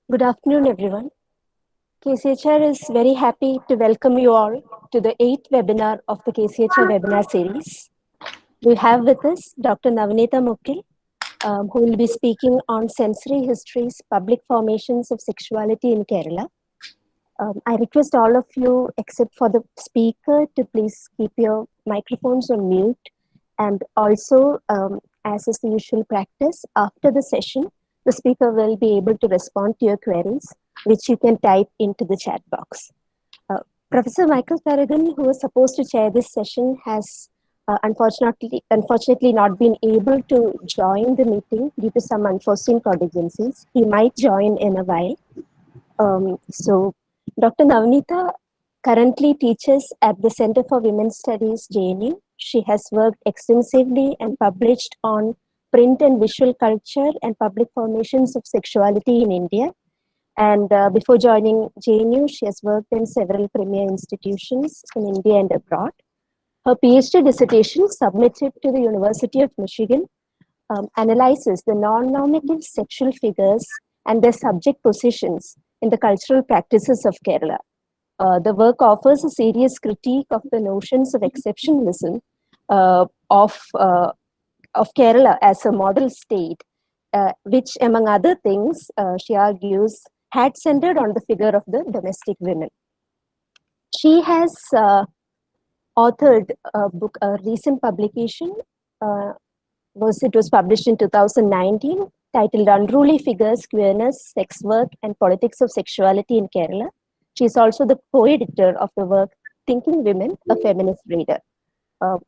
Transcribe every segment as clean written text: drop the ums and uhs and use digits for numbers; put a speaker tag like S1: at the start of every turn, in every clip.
S1: Good afternoon, everyone. KCHR is very happy to welcome you all to the 8th webinar of the KCHR webinar series. We have with us Dr. Navaneetha Mokkil, who will be speaking on sensory histories, public formations of sexuality in Kerala. I request all of you, except for the speaker, to please keep your microphones on mute. And also, as is the usual practice, after the session, the speaker will be able to respond to your queries, which you can type into the chat box. Professor Michael Farragon, who was supposed to chair this session, has unfortunately not been able to join the meeting due to some unforeseen contingencies. He might join in a while. So Dr. Navaneetha currently teaches at the Center for Women's Studies, JNU. She has worked extensively and published on print and visual culture and public formations of sexuality in India. And before joining JNU, she has worked in several premier institutions in India and abroad. Her PhD dissertation, submitted to the University of Michigan, analyzes the non-normative sexual figures and their subject positions in the cultural practices of Kerala. The work offers a serious critique of the notions of exceptionalism of Kerala as a model state, which, among other things, she argues, had centered on the figure of the domestic women. She has authored a book, a recent publication. It was published in 2019, titled Unruly Figures, Queerness, Sex Work, and Politics of Sexuality in Kerala. She is also the co-editor of the work Thinking Women, a Feminist Reader.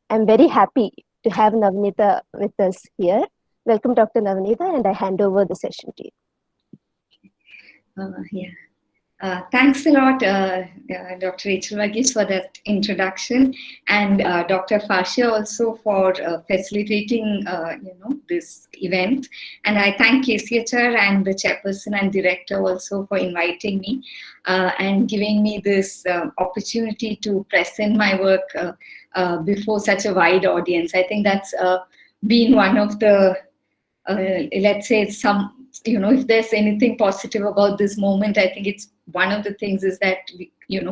S1: I'm very happy to have Navaneetha with us here. Welcome, Dr. Navaneetha, and I hand over the session to you.
S2: Thanks a lot, Dr. Rachel Varghese, for that introduction, and Dr. Fasha also for facilitating, this event. And I thank KCHR and the chairperson and director also for inviting me and giving me this opportunity to present my work before such a wide audience. I think that's been one of the, let's say, if there's anything positive about this moment, I think it's one of the things is that,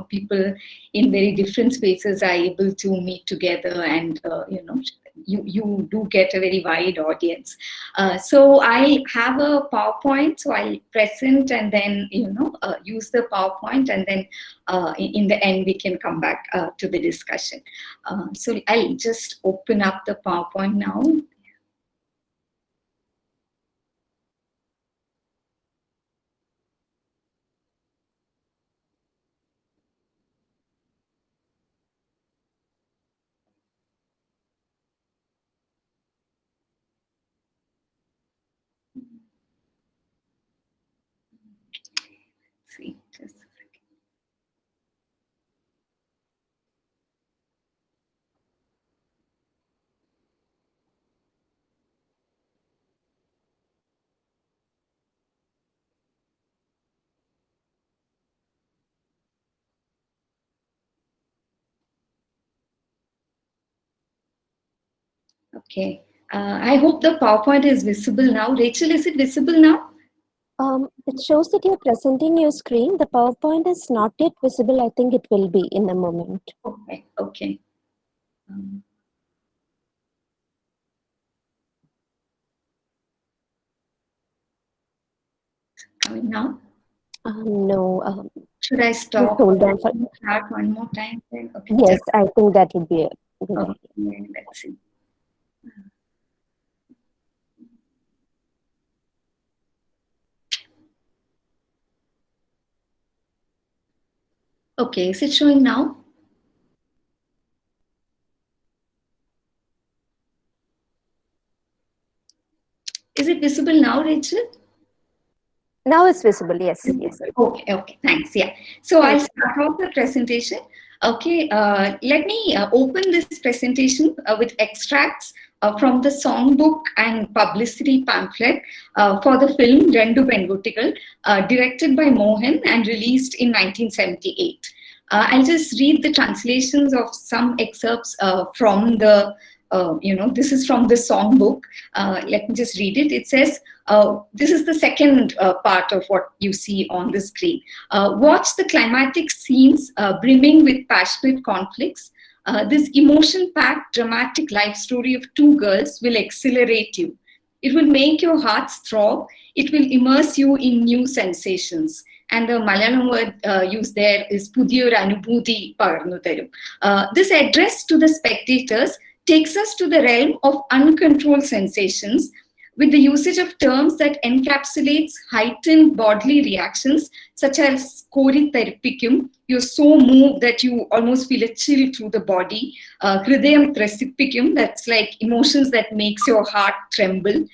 S2: people in very different spaces are able to meet together and, you do get a very wide audience. So I have a PowerPoint, so I'll present and then, use the PowerPoint, and then in the end, we can come back to the discussion. So I'll just open up the PowerPoint now. See, just a second. Okay. I hope the PowerPoint is visible now. Rachel, is it visible now?
S1: It shows that you're presenting your screen. The PowerPoint is not yet visible. I think it will be in a moment.
S2: Okay. Coming now?
S1: No.
S2: Should I stop?
S1: Hold on for
S2: start one more time? Okay.
S1: Yes, I think that would be it.
S2: Okay, let's see. Okay, is it showing now? Is it visible now, Rachel?
S1: Now it's visible, yes.
S2: Okay, thanks. Yeah. So I'll start off the presentation. Okay, let me open this presentation with extracts from the songbook and publicity pamphlet for the film Rendu Pengutikal, directed by Mohan and released in 1978. I'll just read the translations of some excerpts from the this is from the songbook. Let me just read it. It says, this is the second part of what you see on the screen. Watch the climatic scenes brimming with passionate conflicts. This emotion-packed, dramatic life story of two girls will exhilarate you. It will make your hearts throb. It will immerse you in new sensations. And the Malayalam word used there is Pudhiyoru Anubhuti Pagarnu Tharum. This address to the spectators takes us to the realm of uncontrolled sensations with the usage of terms that encapsulates heightened bodily reactions such as kori therapicum. You're so moved that you almost feel a chill through the body. Hridayam thrasipicum, that's like emotions that makes your heart tremble.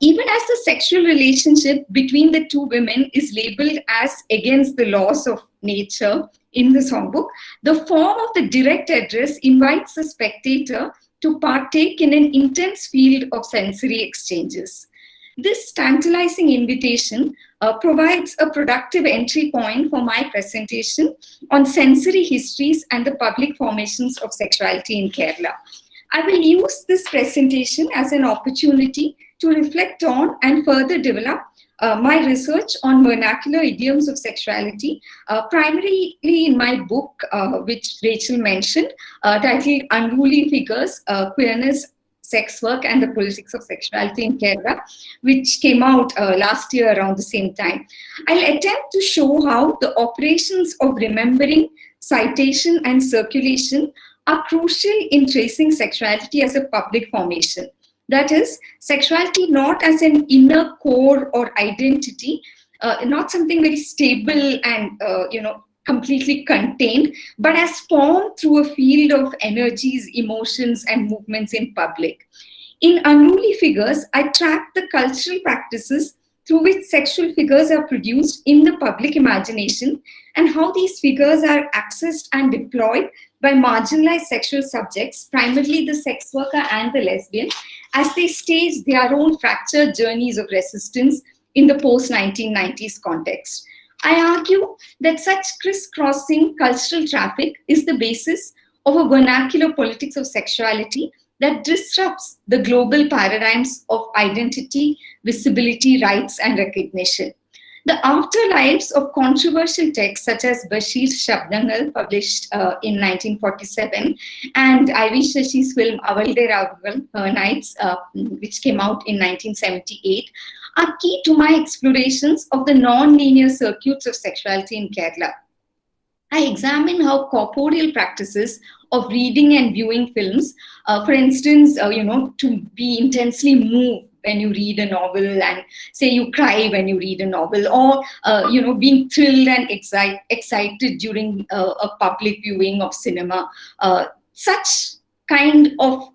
S2: Even as the sexual relationship between the two women is labeled as against the laws of nature in the songbook, the form of the direct address invites the spectator to partake in an intense field of sensory exchanges. This tantalizing invitation provides a productive entry point for my presentation on sensory histories and the public formations of sexuality in Kerala. I will use this presentation as an opportunity to reflect on and further develop my research on vernacular idioms of sexuality, primarily in my book, which Rachel mentioned, titled Unruly Figures, Queerness, Sex Work and the Politics of Sexuality in Kerala, which came out last year around the same time. I'll attempt to show how the operations of remembering, citation and circulation are crucial in tracing sexuality as a public formation. That is, sexuality not as an inner core or identity, not something very stable and completely contained, but as formed through a field of energies, emotions, and movements in public. In Unruly Figures, I track the cultural practices through which sexual figures are produced in the public imagination and how these figures are accessed and deployed by marginalized sexual subjects, primarily the sex worker and the lesbian, as they stage their own fractured journeys of resistance in the post-1990s context. I argue that such crisscrossing cultural traffic is the basis of a vernacular politics of sexuality that disrupts the global paradigms of identity, visibility, rights, and recognition. The afterlives of controversial texts such as Bashir's Shabdangal, published in 1947, and Ivy Shashi's film Avalde Ravagal, Her Nights, which came out in 1978, are key to my explorations of the non-linear circuits of sexuality in Kerala. I examine how corporeal practices of reading and viewing films, for instance, to be intensely moved when you read a novel and say you cry when you read a novel, or being thrilled and excited during a public viewing of cinema. Such kind of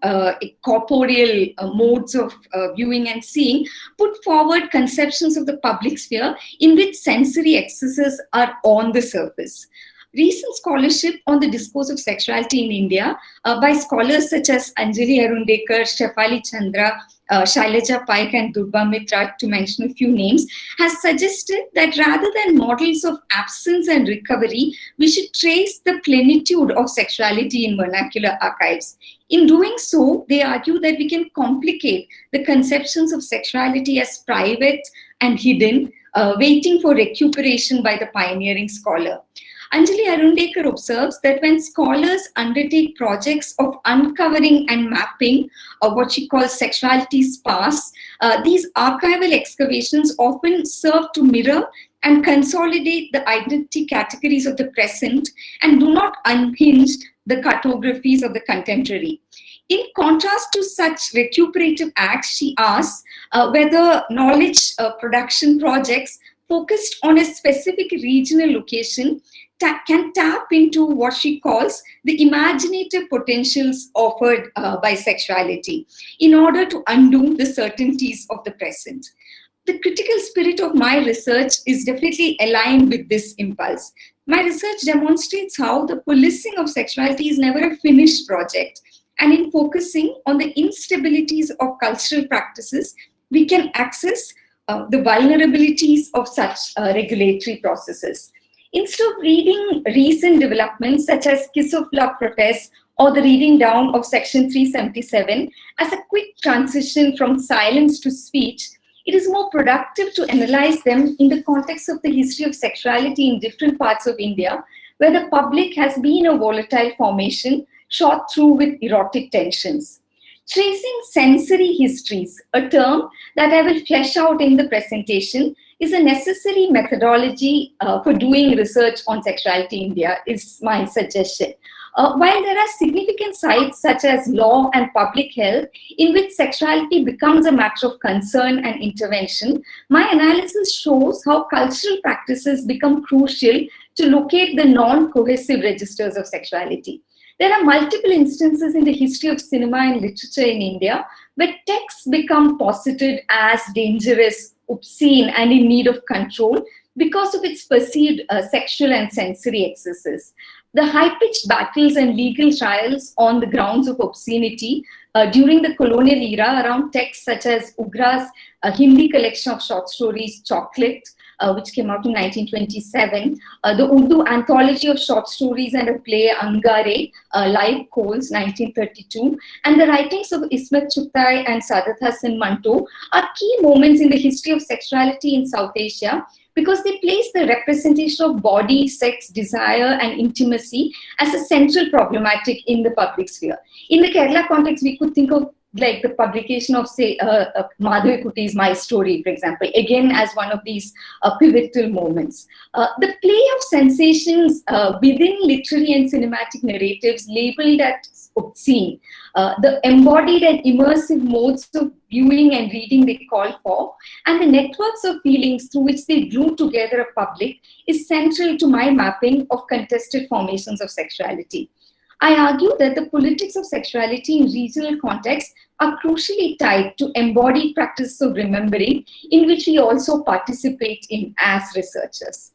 S2: corporeal modes of viewing and seeing put forward conceptions of the public sphere in which sensory excesses are on the surface. Recent scholarship on the discourse of sexuality in India by scholars such as Anjali Arundekar, Shefali Chandra, Shailaja Paik and Durba Mitra, to mention a few names, has suggested that rather than models of absence and recovery, we should trace the plenitude of sexuality in vernacular archives. In doing so, they argue that we can complicate the conceptions of sexuality as private and hidden, waiting for recuperation by the pioneering scholar. Anjali Arundekar observes that when scholars undertake projects of uncovering and mapping what she calls sexuality's past, these archival excavations often serve to mirror and consolidate the identity categories of the present and do not unhinge the cartographies of the contemporary. In contrast to such recuperative acts, she asks whether knowledge production projects focused on a specific regional location can tap into what she calls the imaginative potentials offered by sexuality in order to undo the certainties of the present. The critical spirit of my research is definitely aligned with this impulse. My research demonstrates how the policing of sexuality is never a finished project, and in focusing on the instabilities of cultural practices, we can access the vulnerabilities of such regulatory processes. Instead of reading recent developments such as Kiss of Love protests or the reading down of Section 377 as a quick transition from silence to speech, it is more productive to analyze them in the context of the history of sexuality in different parts of India, where the public has been a volatile formation shot through with erotic tensions. Tracing sensory histories, a term that I will flesh out in the presentation, is a necessary methodology for doing research on sexuality in India, is my suggestion. While there are significant sites such as law and public health in which sexuality becomes a matter of concern and intervention, my analysis shows how cultural practices become crucial to locate the non-cohesive registers of sexuality. There are multiple instances in the history of cinema and literature in India where texts become posited as dangerous, obscene, and in need of control because of its perceived sexual and sensory excesses. The high-pitched battles and legal trials on the grounds of obscenity during the colonial era around texts such as Ugra's Hindi collection of short stories, Chocolate, which came out in 1927, the Urdu anthology of short stories and a play, Angare, Live Coals, 1932, and the writings of Ismet Chugtai and Sadat Hassan Manto are key moments in the history of sexuality in South Asia because they place the representation of body, sex, desire, and intimacy as a central problematic in the public sphere. In the Kerala context, we could think of like the publication of, say, Madhavi Kutti's My Story, for example, again as one of these pivotal moments. The play of sensations within literary and cinematic narratives labeled as obscene, the embodied and immersive modes of viewing and reading they call for, and the networks of feelings through which they glue together a public is central to my mapping of contested formations of sexuality. I argue that the politics of sexuality in regional contexts are crucially tied to embodied practices of remembering in which we also participate in as researchers.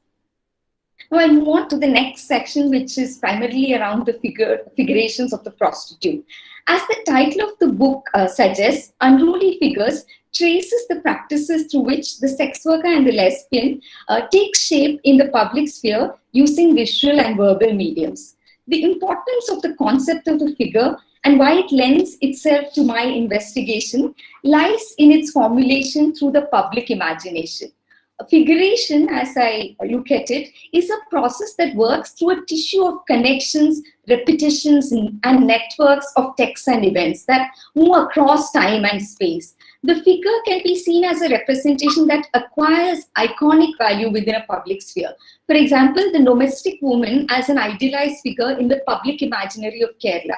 S2: Now I'll move on to the next section, which is primarily around the figurations of the prostitute. As the title of the book suggests, Unruly Figures traces the practices through which the sex worker and the lesbian take shape in the public sphere using visual and verbal mediums. The importance of the concept of the figure and why it lends itself to my investigation lies in its formulation through the public imagination. A figuration, as I look at it, is a process that works through a tissue of connections, repetitions, and networks of texts and events that move across time and space. The figure can be seen as a representation that acquires iconic value within a public sphere. For example, the domestic woman as an idealized figure in the public imaginary of Kerala.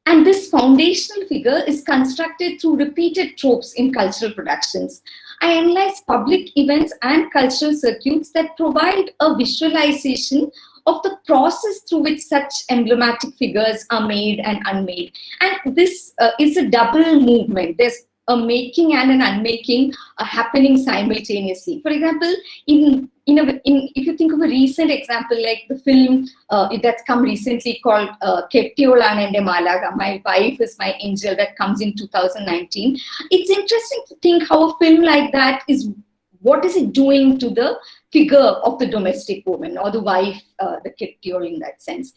S2: And this foundational figure is constructed through repeated tropes in cultural productions. I analyze public events and cultural circuits that provide a visualization of the process through which such emblematic figures are made and unmade. And this is a double movement. There's a making and an unmaking happening simultaneously. For example, if you think of a recent example like the film that's come recently called Kettiolan Ende Malaga, My Wife is My Angel, that comes in 2019. It's interesting to think how a film like that what is it doing to the figure of the domestic woman or the wife, the Kettiol in that sense.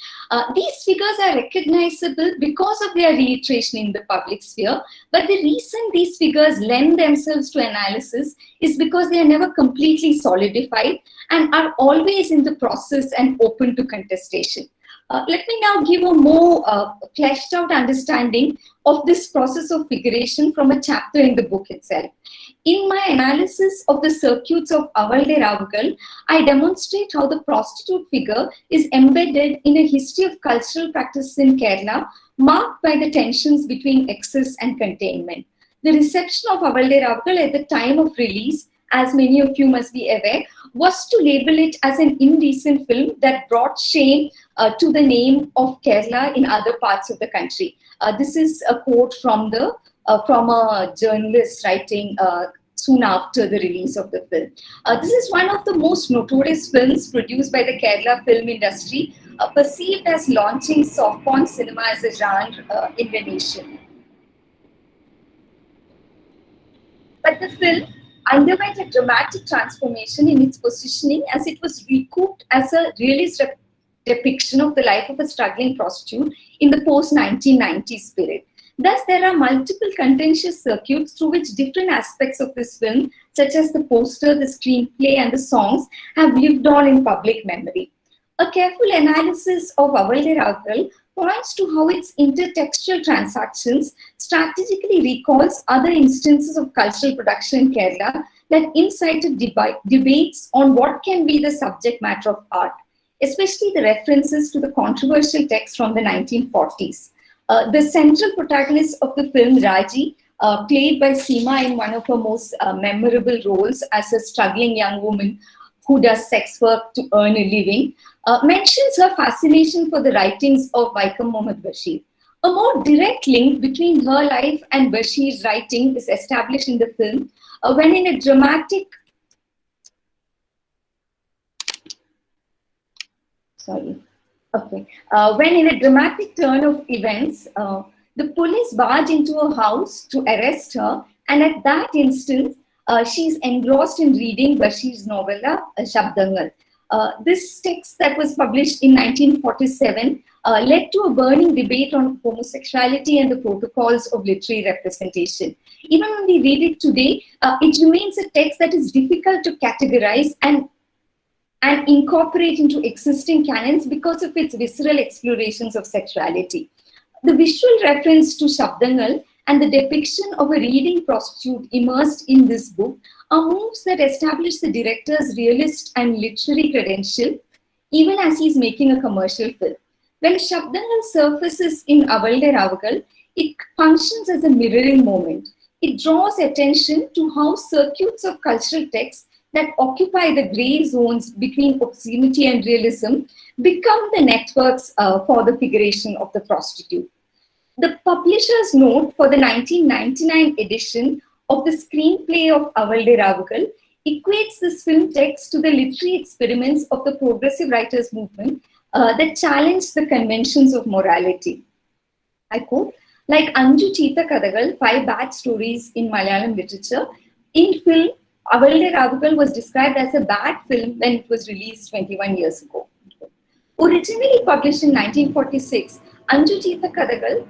S2: These figures are recognizable because of their reiteration in the public sphere, but the reason these figures lend themselves to analysis is because they are never completely solidified and are always in the process and open to contestation. Let me now give a more fleshed out understanding of this process of figuration from a chapter in the book itself. In my analysis of the circuits of Avalde Ravugal, I demonstrate how the prostitute figure is embedded in a history of cultural practices in Kerala, marked by the tensions between excess and containment. The reception of Avalde Ravugal at the time of release, as many of you must be aware, was to label it as an indecent film that brought shame to the name of Kerala in other parts of the country. This is a quote from a journalist writing soon after the release of the film. This is one of the most notorious films produced by the Kerala film industry, perceived as launching soft porn cinema as a genre in the nation. But the film underwent a dramatic transformation in its positioning as it was recouped as a realist depiction of the life of a struggling prostitute in the post-1990s period. Thus, there are multiple contentious circuits through which different aspects of this film, such as the poster, the screenplay, and the songs, have lived on in public memory. A careful analysis of Avalde Ravagal points to how its intertextual transactions strategically recalls other instances of cultural production in Kerala that incited debates on what can be the subject matter of art, especially the references to the controversial text from the 1940s. The central protagonist of the film, Raji, played by Seema in one of her most memorable roles as a struggling young woman who does sex work to earn a living, mentions her fascination for the writings of Vaikom Muhammad Bashir. A more direct link between her life and Bashir's writing is established in the film when in a dramatic when in a dramatic turn of events, the police barge into her house to arrest her, and at that instant, she's engrossed in reading Bashir's novella, Shabdangal. This text that was published in 1947 led to a burning debate on homosexuality and the protocols of literary representation. Even when we read it today, it remains a text that is difficult to categorize and incorporate into existing canons because of its visceral explorations of sexuality. The visual reference to Shabdangal and the depiction of a reading prostitute immersed in this book are moves that establish the director's realist and literary credential, even as he's making a commercial film. When Shabdangal surfaces in Avalde Ravagal, it functions as a mirroring moment. It draws attention to how circuits of cultural texts that occupy the gray zones between obscenity and realism become the networks for the figuration of the prostitute. The publisher's note for the 1999 edition of the screenplay of Avalde Ravagal equates this film text to the literary experiments of the progressive writers movement that challenged the conventions of morality. I quote, like Anju Cheetha Kadagal, 5 bad stories in Malayalam literature, in film, Avalde Ravagal was described as a bad film when it was released 21 years ago. Originally published in 1946, Anju Cheetha Kadagal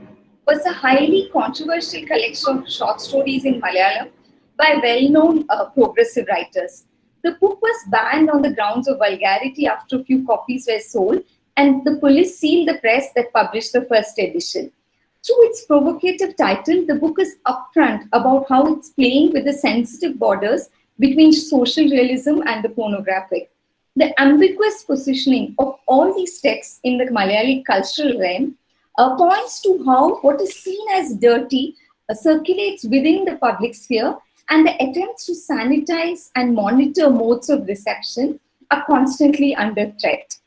S2: was a highly controversial collection of short stories in Malayalam by well-known progressive writers. The book was banned on the grounds of vulgarity after a few copies were sold, and the police sealed the press that published the first edition. Through its provocative title, the book is upfront about how it's playing with the sensitive borders between social realism and the pornographic. The ambiguous positioning of all these texts in the Malayali cultural realm points to how what is seen as dirty circulates within the public sphere, and the attempts to sanitize and monitor modes of reception are constantly under threat.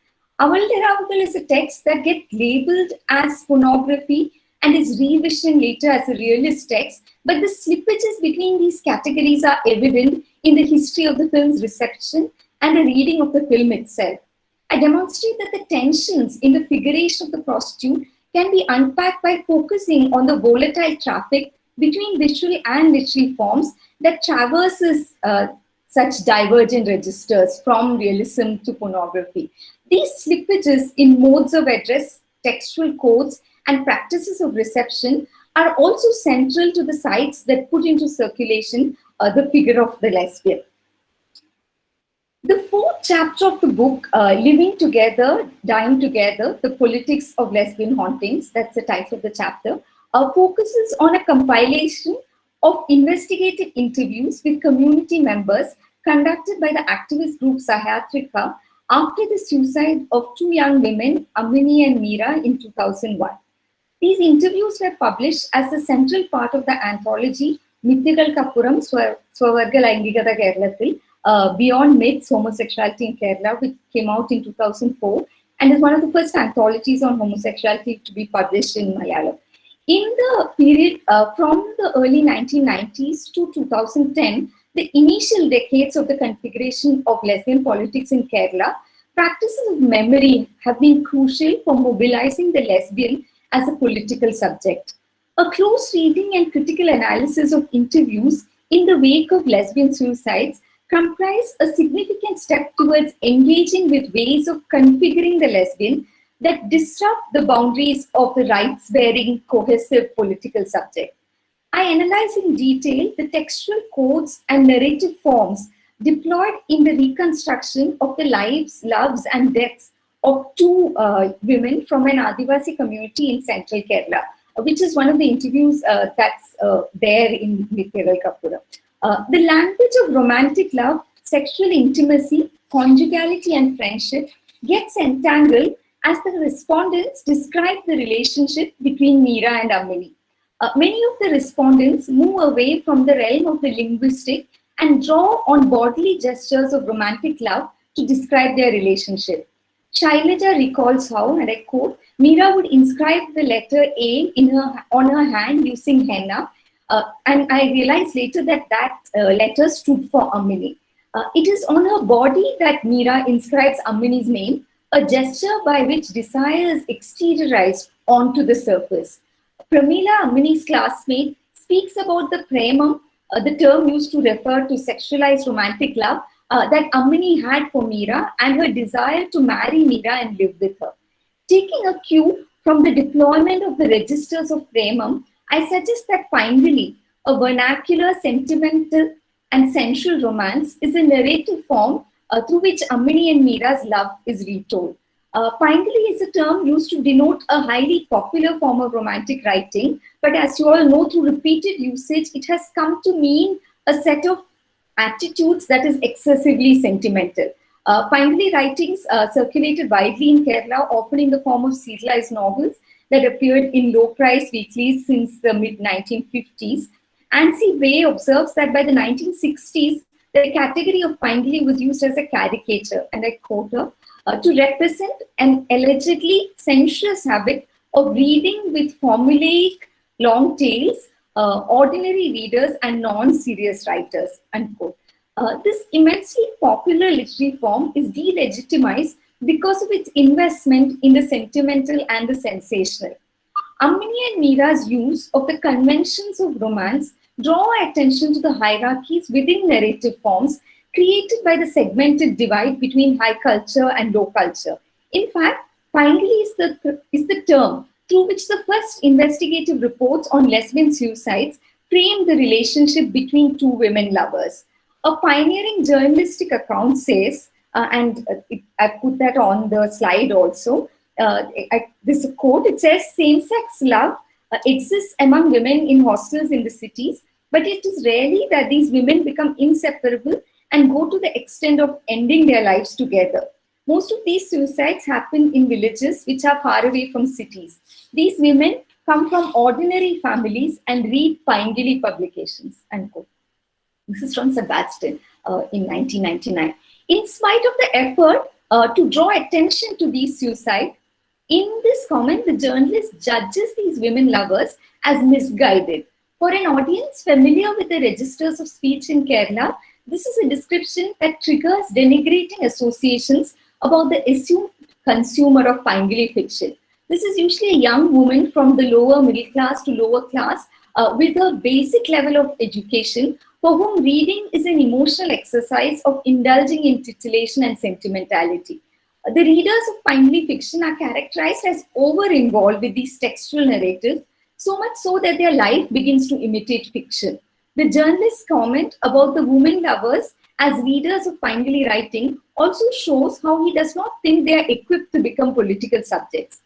S2: Avalde Ravagal is a text that gets labeled as pornography and is revisioned later as a realist text, but the slippages between these categories are evident in the history of the film's reception and the reading of the film itself. I demonstrate that the tensions in the figuration of the prostitute can be unpacked by focusing on the volatile traffic between visual and literary forms that traverses such divergent registers from realism to pornography. These slippages in modes of address, textual codes, and practices of reception are also central to the sites that put into circulation the figure of the lesbian. The 4th chapter of the book, Living Together, Dying Together, The Politics of Lesbian Hauntings, that's the title of the chapter, focuses on a compilation of investigative interviews with community members conducted by the activist group Sahayatrika after the suicide of 2 young women, Amini and Meera, in 2001. These interviews were published as a central part of the anthology Mithigalkappuram Swavarga Laingikatha Keralathil, Beyond Myths, Homosexuality in Kerala, which came out in 2004 and is one of the first anthologies on homosexuality to be published in Malayalam. In the period from the early 1990s to 2010, the initial decades of the configuration of lesbian politics in Kerala, practices of memory have been crucial for mobilizing the lesbian as a political subject. A close reading and critical analysis of interviews in the wake of lesbian suicides comprise a significant step towards engaging with ways of configuring the lesbian that disrupt the boundaries of the rights-bearing, cohesive political subject. I analyze in detail the textual codes and narrative forms deployed in the reconstruction of the lives, loves, and deaths of two women from an Adivasi community in central Kerala, which is one of the interviews that's there in with Keral Kapura. The language of romantic love, sexual intimacy, conjugality, and friendship gets entangled as the respondents describe the relationship between Meera and Amini. Many of the respondents move away from the realm of the linguistic and draw on bodily gestures of romantic love to describe their relationship. Shailaja recalls how, and I quote, Meera would inscribe the letter A on her hand using henna, and I realized later that letter stood for Amini. It is on her body that Meera inscribes Amini's name, a gesture by which desire is exteriorized onto the surface. Pramila, Amini's classmate, speaks about the premam, the term used to refer to sexualized romantic love that Amini had for Meera and her desire to marry Meera and live with her. Taking a cue from the deployment of the registers of premam, I suggest that Paingali, a vernacular, sentimental, and sensual romance, is a narrative form through which Amini and Meera's love is retold. Paingali is a term used to denote a highly popular form of romantic writing, but as you all know, through repeated usage, it has come to mean a set of attitudes that is excessively sentimental. Paingali writings circulated widely in Kerala, often in the form of serialized novels that appeared in low-price weeklies since the mid-1950s. Ansi Bay observes that by the 1960s, the category of Paingali was used as a caricature, and I quote her, to represent an allegedly sensuous habit of reading with formulaic long tales, ordinary readers and non-serious writers, unquote. This immensely popular literary form is delegitimized because of its investment in the sentimental and the sensational. Amini and Meera's use of the conventions of romance draw attention to the hierarchies within narrative forms created by the segmented divide between high culture and low culture. In fact, Paingali is the term through which the first investigative reports on lesbian suicides framed the relationship between two women lovers. A pioneering journalistic account says, I put that on the slide also, this quote, it says, same-sex love exists among women in hostels in the cities, but it is rarely that these women become inseparable and go to the extent of ending their lives together. Most of these suicides happen in villages which are far away from cities. These women come from ordinary families and read Paingali publications, unquote. This is from Sebastian in 1999. In spite of the effort to draw attention to these suicides, in this comment, the journalist judges these women lovers as misguided. For an audience familiar with the registers of speech in Kerala, this is a description that triggers denigrating associations about the assumed consumer of Paingali fiction. This is usually a young woman from the lower middle class to lower class with a basic level of education for whom reading is an emotional exercise of indulging in titillation and sentimentality. The readers of Paingali fiction are characterized as over-involved with these textual narratives, so much so that their life begins to imitate fiction. The journalist's comment about the women lovers as readers of Paingali writing also shows how he does not think they are equipped to become political subjects.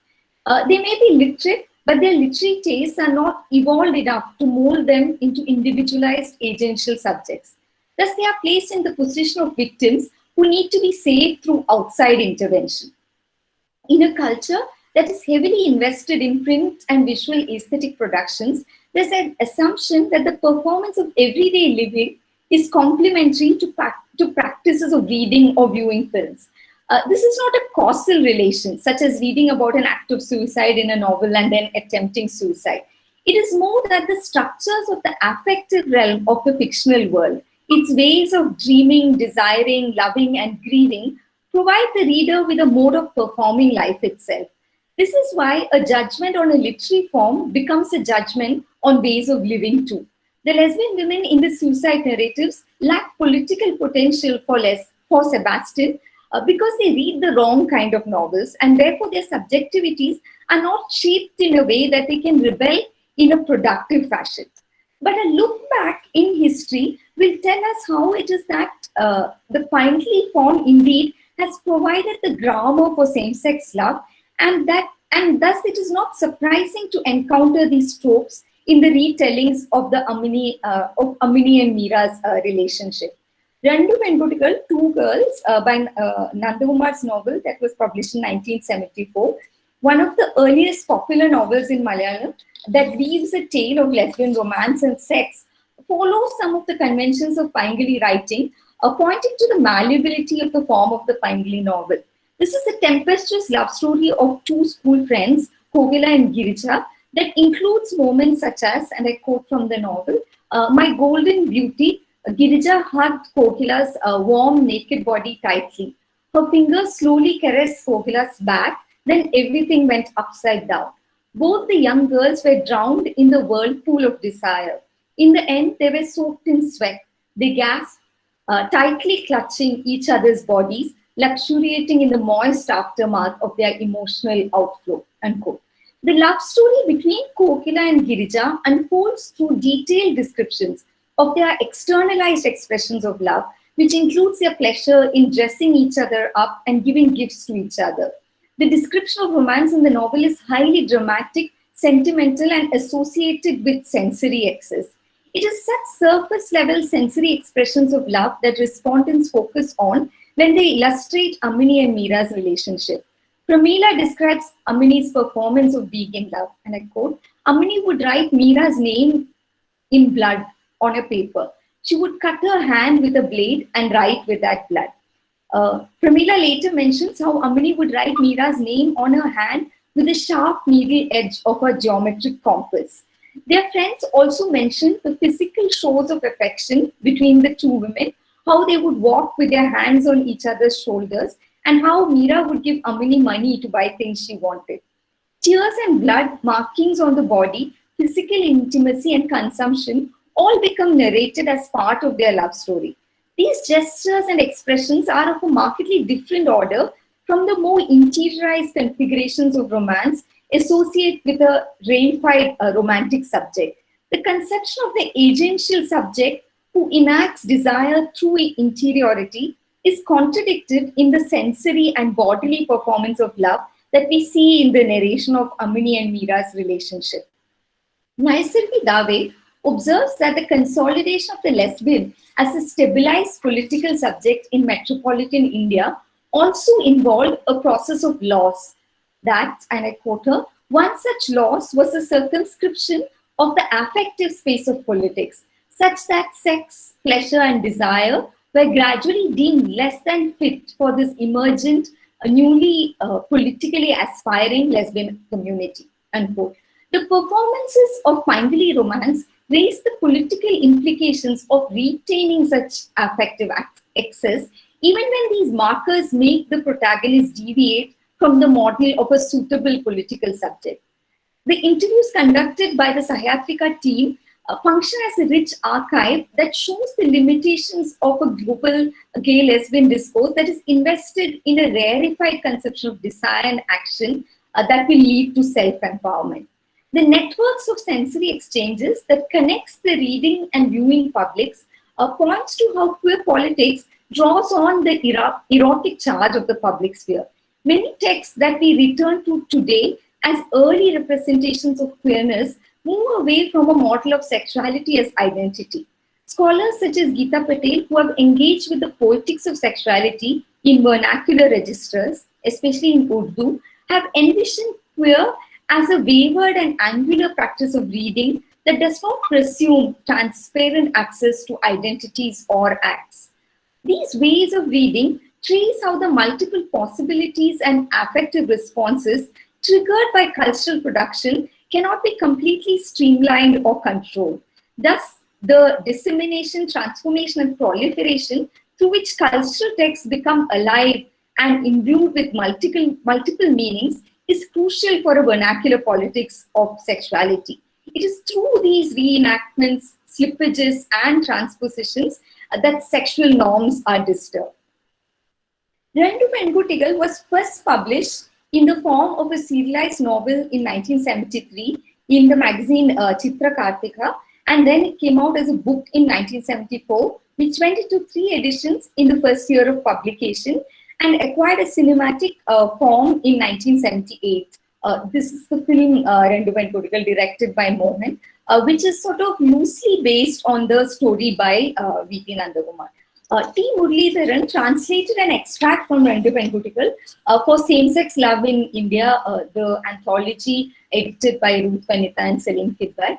S2: They may be literate, but their literary tastes are not evolved enough to mold them into individualized agential subjects. Thus, they are placed in the position of victims who need to be saved through outside intervention. In a culture that is heavily invested in print and visual aesthetic productions, there's an assumption that the performance of everyday living is complementary to practices of reading or viewing films. This is not a causal relation, such as reading about an act of suicide in a novel and then attempting suicide. It is more that the structures of the affective realm of the fictional world, its ways of dreaming, desiring, loving, and grieving, provide the reader with a mode of performing life itself. This is why a judgment on a literary form becomes a judgment on ways of living too. The lesbian women in the suicide narratives lack political potential for Sebastian because they read the wrong kind of novels, and therefore their subjectivities are not shaped in a way that they can rebel in a productive fashion. But a look back in history will tell us how it is that the finely formed indeed has provided the grammar for same-sex love, and thus it is not surprising to encounter these tropes in the retellings of the Amini and Mira's relationship. Rendu Penkutikal, Two Girls by Nandakumar's novel that was published in 1974, one of the earliest popular novels in Malayalam that weaves a tale of lesbian romance and sex, follows some of the conventions of Paingali writing, pointing to the malleability of the form of the Paingali novel. This is a tempestuous love story of two school friends, Kokila and Girija, that includes moments such as, and I quote from the novel, my golden beauty, Girija hugged Kokila's warm, naked body tightly. Her fingers slowly caressed Kokila's back, then everything went upside down. Both the young girls were drowned in the whirlpool of desire. In the end, they were soaked in sweat. They gasped, tightly clutching each other's bodies, luxuriating in the moist aftermath of their emotional outflow. Unquote. The love story between Kokila and Girija unfolds through detailed descriptions of their externalized expressions of love, which includes their pleasure in dressing each other up and giving gifts to each other. The description of romance in the novel is highly dramatic, sentimental, and associated with sensory excess. It is such surface-level sensory expressions of love that respondents focus on when they illustrate Amini and Mira's relationship. Pramila describes Amini's performance of being in love, and I quote, Amini would write Mira's name in blood on a paper. She would cut her hand with a blade and write with that blood. Pramila later mentions how Amini would write Mira's name on her hand with the sharp needle edge of her geometric compass. Their friends also mentioned the physical shows of affection between the two women, how they would walk with their hands on each other's shoulders, and how Mira would give Amini money to buy things she wanted. Tears and blood, markings on the body, physical intimacy and consumption all become narrated as part of their love story. These gestures and expressions are of a markedly different order from the more interiorized configurations of romance associated with a reified romantic subject. The conception of the agential subject who enacts desire through interiority is contradicted in the sensory and bodily performance of love that we see in the narration of Amini and Mira's relationship. Naisergi Dave observes that the consolidation of the lesbian as a stabilized political subject in metropolitan India also involved a process of loss. That, and I quote her, one such loss was a circumscription of the affective space of politics, such that sex, pleasure, and desire were gradually deemed less than fit for this emergent, newly politically aspiring lesbian community. Unquote. The performances of Paingali romance raise the political implications of retaining such affective excess, even when these markers make the protagonist deviate from the model of a suitable political subject. The interviews conducted by the Sahayatrika team function as a rich archive that shows the limitations of a global gay lesbian discourse that is invested in a rarefied conception of desire and action that will lead to self-empowerment. The networks of sensory exchanges that connects the reading and viewing publics points to how queer politics draws on the erotic charge of the public sphere. Many texts that we return to today as early representations of queerness move away from a model of sexuality as identity. Scholars such as Geeta Patel, who have engaged with the poetics of sexuality in vernacular registers, especially in Urdu, have envisioned queer as a wayward and angular practice of reading that does not presume transparent access to identities or acts. These ways of reading trace how the multiple possibilities and affective responses triggered by cultural production cannot be completely streamlined or controlled. Thus, the dissemination, transformation, and proliferation through which cultural texts become alive and imbued with multiple meanings is crucial for a vernacular politics of sexuality. It is through these reenactments, slippages, and transpositions that sexual norms are disturbed. Rendu Penkutigal was first published in the form of a serialized novel in 1973 in the magazine Chitra Kartika, and then it came out as a book in 1974, which went into 3 editions in the first year of publication and acquired a cinematic form in 1978. This is the film Rendu Penkutigal, directed by Mohan, which is sort of loosely based on the story by V.P. Nandakumar. T. Muralidharan translated an extract from Rendu Penkutigal for Same-Sex Love in India, the anthology edited by Ruth Vanitha and Salim Kidwai,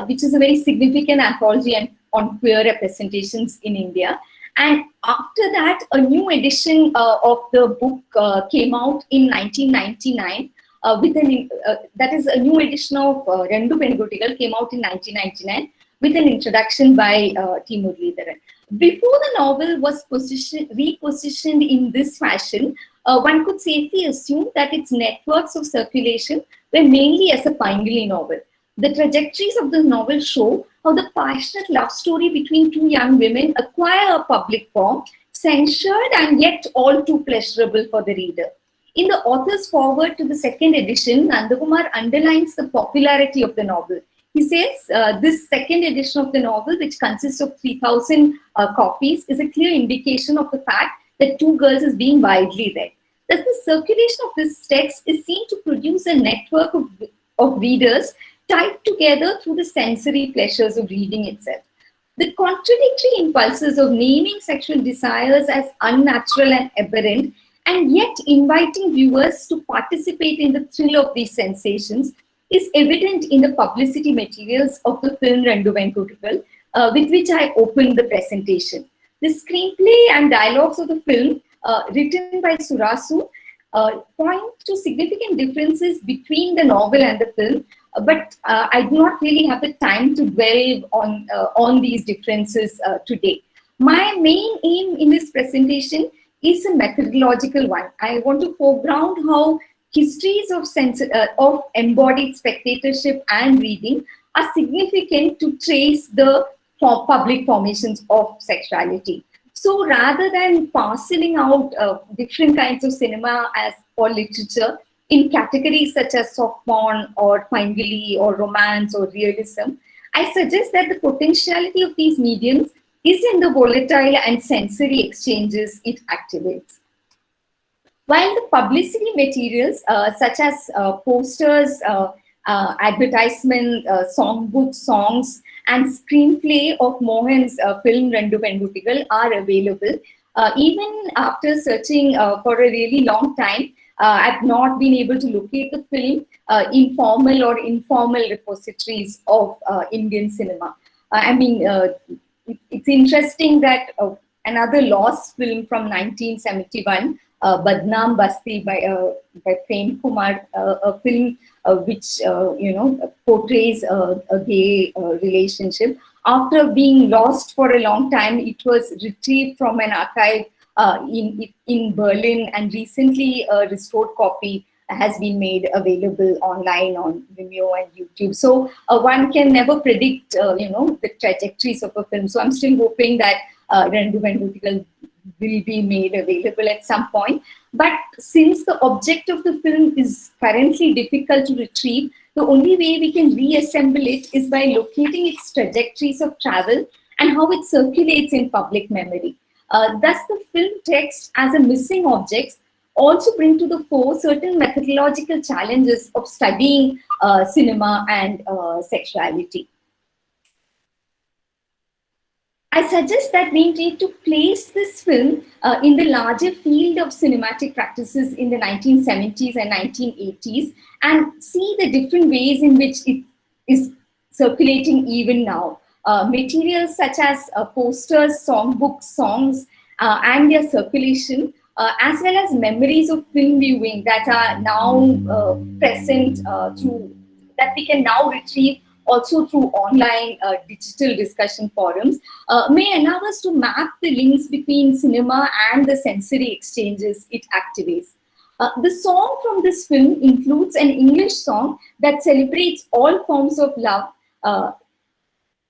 S2: which is a very significant anthology on queer representations in India. And after that, a new edition of the book came out in 1999. That is a new edition of Rendu Penkutigal came out in 1999 with an introduction by T. Muralidharan. Before the novel was repositioned in this fashion, one could safely assume that its networks of circulation were mainly as a Paingali novel. The trajectories of the novel show how the passionate love story between two young women acquire a public form, censured and yet all too pleasurable for the reader. In the author's foreword to the second edition, Nandakumar underlines the popularity of the novel. He says this second edition of the novel, which consists of 3,000 copies, is a clear indication of the fact that Two Girls is being widely read. Thus, the circulation of this text is seen to produce a network of readers tied together through the sensory pleasures of reading itself. The contradictory impulses of naming sexual desires as unnatural and aberrant, and yet inviting viewers to participate in the thrill of these sensations, is evident in the publicity materials of the film Rendu Penkutigal, with which I opened the presentation. The screenplay and dialogues of the film, written by Surasu, point to significant differences between the novel and the film, but I do not really have the time to dwell on these differences today. My main aim in this presentation is a methodological one. I want to foreground how histories of embodied spectatorship and reading are significant to trace the public formations of sexuality. So rather than parceling out different kinds of cinema or literature in categories such as soft porn or Paingali or romance or realism, I suggest that the potentiality of these mediums is in the volatile and sensory exchanges it activates. While the publicity materials such as posters, advertisement, songbooks, songs, and screenplay of Mohan's film Rendu Penkutigal are available, even after searching for a really long time, I've not been able to locate the film in formal or informal repositories of Indian cinema. It's interesting that another lost film from 1971, Badnaam Basti by Prem Kumar, a film which portrays a gay relationship. After being lost for a long time, it was retrieved from an archive in Berlin, and recently a restored copy has been made available online on Vimeo and YouTube. So one can never predict, the trajectories of a film. So I'm still hoping that Rendu Penkutigal will be made available at some point. But since the object of the film is currently difficult to retrieve, the only way we can reassemble it is by locating its trajectories of travel and how it circulates in public memory. Thus, the film text as a missing object also bring to the fore certain methodological challenges of studying cinema and sexuality. I suggest that we need to place this film in the larger field of cinematic practices in the 1970s and 1980s and see the different ways in which it is circulating even now. Materials such as posters, songbooks, songs, and their circulation, as well as memories of film viewing that are now present that we can now retrieve also through online digital discussion forums, may allow us to map the links between cinema and the sensory exchanges it activates. The song from this film includes an English song that celebrates all forms of love,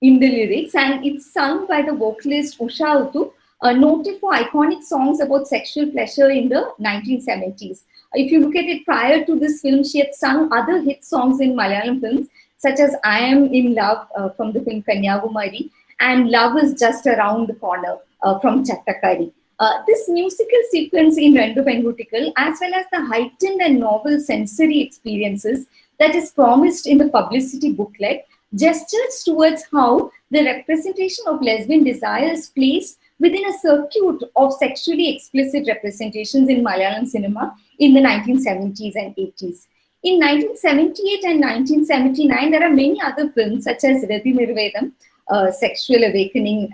S2: in the lyrics, and it's sung by the vocalist Usha Uttu, noted for iconic songs about sexual pleasure in the 1970s. If you look at it, prior to this film, she had sung other hit songs in Malayalam films, such as I Am in Love from the film Kanyakumari, and Love is Just Around the Corner from Chattakari. This musical sequence in Rendu Pengutikal, as well as the heightened and novel sensory experiences that is promised in the publicity booklet, gestures towards how the representation of lesbian desire is placed within a circuit of sexually explicit representations in Malayalam cinema in the 1970s and 80s. In 1978 and 1979, there are many other films such as Rati Nirvedam, Sexual Awakening,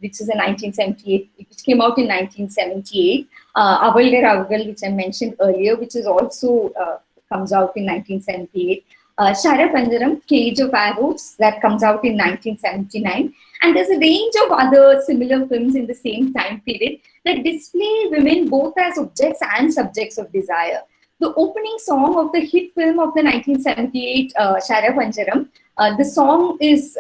S2: which is a 1978, which came out in 1978, Avalgal Avagal, which I mentioned earlier, which is also comes out in 1978. Sharapanjaram, Cage of Arrows, that comes out in 1979. And there's a range of other similar films in the same time period that display women both as objects and subjects of desire. The opening song of the hit film of the 1978 Sharapanjaram, the song is,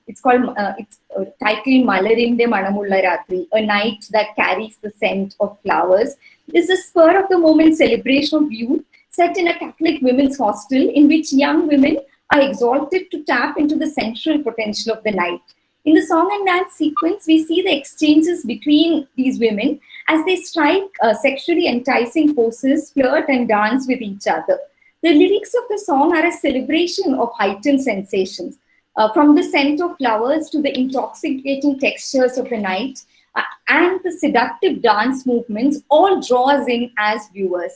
S2: it's called, it's titled Malarinde Manamulla Ratri, a night that carries the scent of flowers. This is a spur of the moment celebration of youth set in a Catholic women's hostel in which young women are exalted to tap into the central potential of the night. In the song and dance sequence, we see the exchanges between these women as they strike sexually enticing poses, flirt and dance with each other. The lyrics of the song are a celebration of heightened sensations, from the scent of flowers to the intoxicating textures of the night and the seductive dance movements all draw us in as viewers.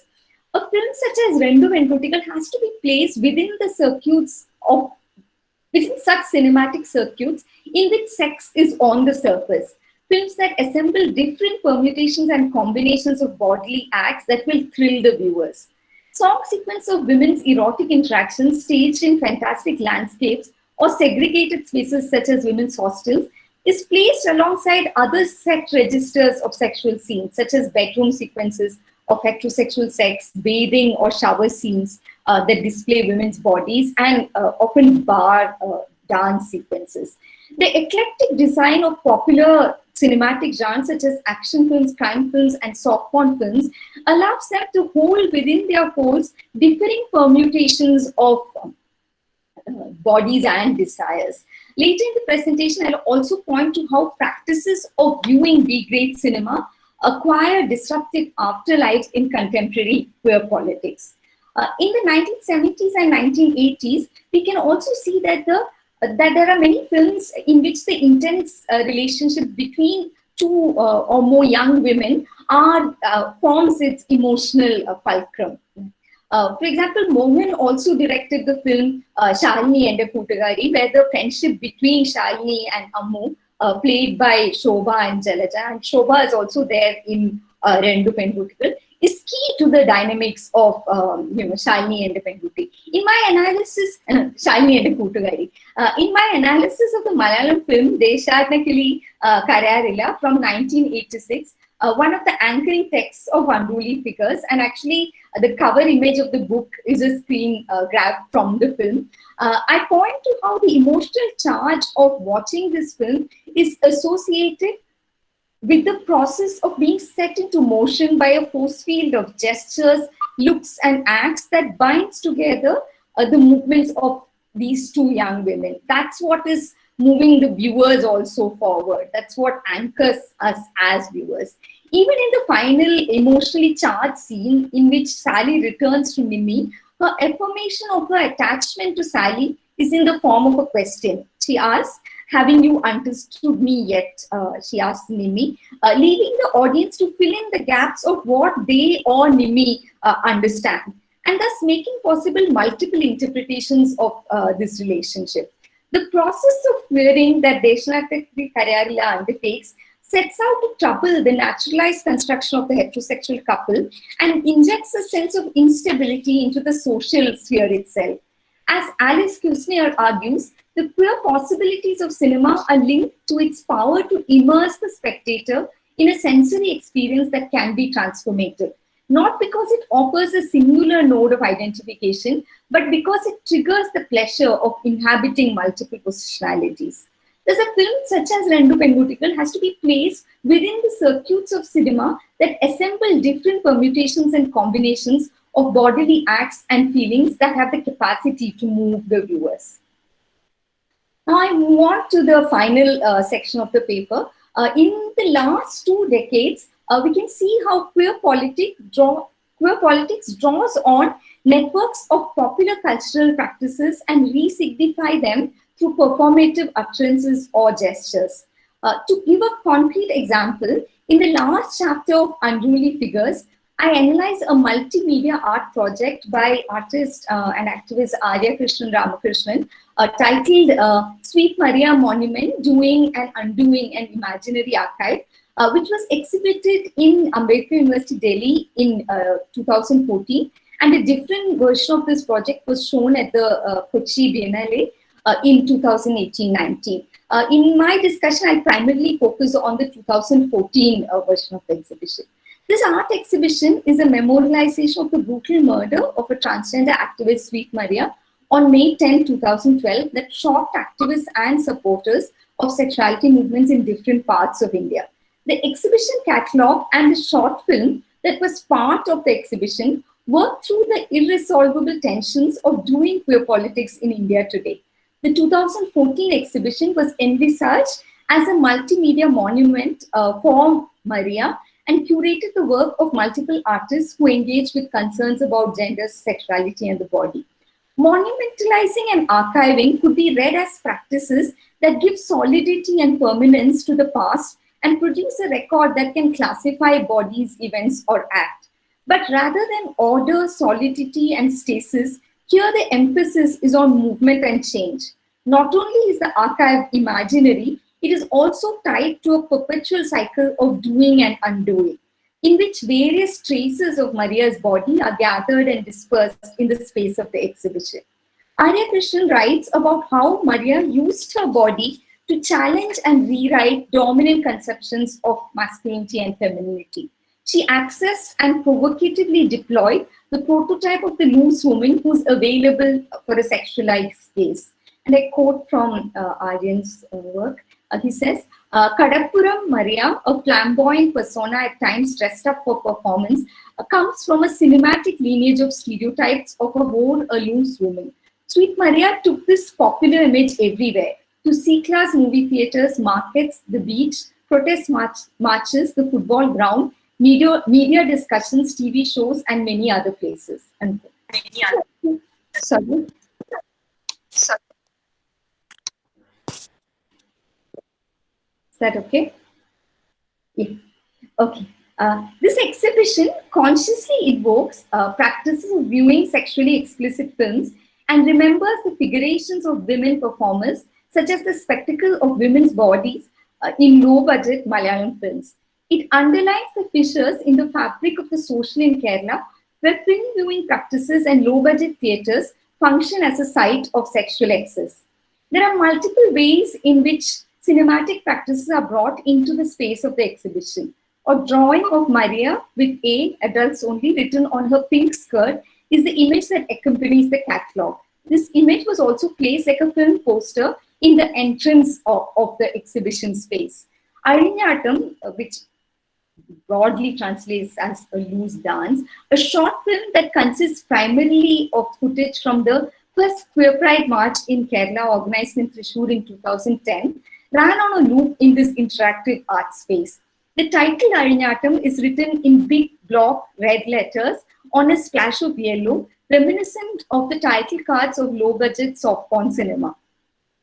S2: A film such as Rendu Venkutikal has to be placed within the circuits of, within such cinematic circuits in which sex is on the surface. Films that assemble different permutations and combinations of bodily acts that will thrill the viewers. Song sequence of women's erotic interactions staged in fantastic landscapes or segregated spaces such as women's hostels is placed alongside other set registers of sexual scenes such as bedroom sequences of heterosexual sex, bathing or shower scenes that display women's bodies, and often bar dance sequences. The eclectic design of popular cinematic genres such as action films, crime films, and soft porn films allows them to hold within their folds differing permutations of bodies and desires. Later in the presentation, I'll also point to how practices of viewing B-grade cinema acquire disruptive afterlives in contemporary queer politics. In the 1970s and 1980s, we can also see that there are many films in which the intense relationship between two or more young women forms its emotional fulcrum. For example, Mohan also directed the film Shalini and Kootagari, where the friendship between Shalini and Ammu, played by Shobha and Jalaja, and Shobha is also there in Rendu Pengutikal, is key to the dynamics of Shalini and Penguti. In my analysis, Shalini and Kootagari. In my analysis of the Malayalam film Desharnakili Karayarilla from 1986, one of the anchoring texts of Unruly Figures, and actually the cover image of the book is a screen grab from the film. I point to how the emotional charge of watching this film is associated with the process of being set into motion by a force field of gestures, looks, and acts that binds together the movements of these two young women. That's what is moving the viewers also forward. That's what anchors us as viewers. Even in the final emotionally charged scene in which Sally returns to Nimi, her affirmation of her attachment to Sally is in the form of a question. She asks, "Having you understood me yet?" She asks Nimi, leaving the audience to fill in the gaps of what they or Nimi understand, and thus making possible multiple interpretations of this relationship. The process of queering that Desharnakili Karayarilla undertakes sets out to trouble the naturalized construction of the heterosexual couple and injects a sense of instability into the social sphere itself. As Alice Kusner argues, the queer possibilities of cinema are linked to its power to immerse the spectator in a sensory experience that can be transformative. not because it offers a singular node of identification, but because it triggers the pleasure of inhabiting multiple positionalities. Thus, a film such as Rendu Pengutikal has to be placed within the circuits of cinema that assemble different permutations and combinations of bodily acts and feelings that have the capacity to move the viewers. Now I move on to the final section of the paper. In the last 2 decades, we can see how queer politics draws on networks of popular cultural practices and re-signify them through performative utterances or gestures. To give a concrete example, in the last chapter of Unruly Figures, I analyze a multimedia art project by artist and activist Arya Krishnan Ramakrishnan titled Sweet Maria Monument, Doing and Undoing an Imaginary Archive, which was exhibited in Ambedkar University, Delhi in 2014. And a different version of this project was shown at the Kochi Biennale in 2018-19. In my discussion, I'll primarily focus on the 2014 version of the exhibition. This art exhibition is a memorialization of the brutal murder of a transgender activist, Sweet Maria, on May 10, 2012, that shocked activists and supporters of sexuality movements in different parts of India. The exhibition catalogue and the short film that was part of the exhibition worked through the irresolvable tensions of doing queer politics in India today. The 2014 exhibition was envisaged as a multimedia monument for Maria and curated the work of multiple artists who engage with concerns about gender, sexuality, and the body. Monumentalizing and archiving could be read as practices that give solidity and permanence to the past and produce a record that can classify bodies, events, or act. But rather than order, solidity, and stasis, here the emphasis is on movement and change. Not only is the archive imaginary, it is also tied to a perpetual cycle of doing and undoing, in which various traces of Maria's body are gathered and dispersed in the space of the exhibition. Arya Krishnan writes about how Maria used her body to challenge and rewrite dominant conceptions of masculinity and femininity. She accessed and provocatively deployed the prototype of the loose woman who's available for a sexualized gaze. And I quote from Aryan's work. He says, Kadappuram Maria, a flamboyant persona at times dressed up for performance, comes from a cinematic lineage of stereotypes of a whole, a loose woman. Sweet Maria took this popular image everywhere, to C-class movie theaters, markets, the beach, protest marches, the football ground, media discussions, TV shows, and many other places. Sorry. Is that okay? Yeah. Okay. This exhibition consciously evokes practices of viewing sexually explicit films and remembers the figurations of women performers, such as the spectacle of women's bodies in low-budget Malayalam films. It underlines the fissures in the fabric of the social in Kerala, where film viewing practices and low-budget theatres function as a site of sexual excess. There are multiple ways in which cinematic practices are brought into the space of the exhibition. A drawing of Maria with A, adults only, written on her pink skirt is the image that accompanies the catalogue. This image was also placed like a film poster in the entrance of the exhibition space. Arinyatam, which broadly translates as a loose dance, a short film that consists primarily of footage from the first Queer Pride March in Kerala, organized in Thrissur in 2010, ran on a loop in this interactive art space. The title Arinyatam is written in big block red letters on a splash of yellow, reminiscent of the title cards of low-budget soft porn cinema.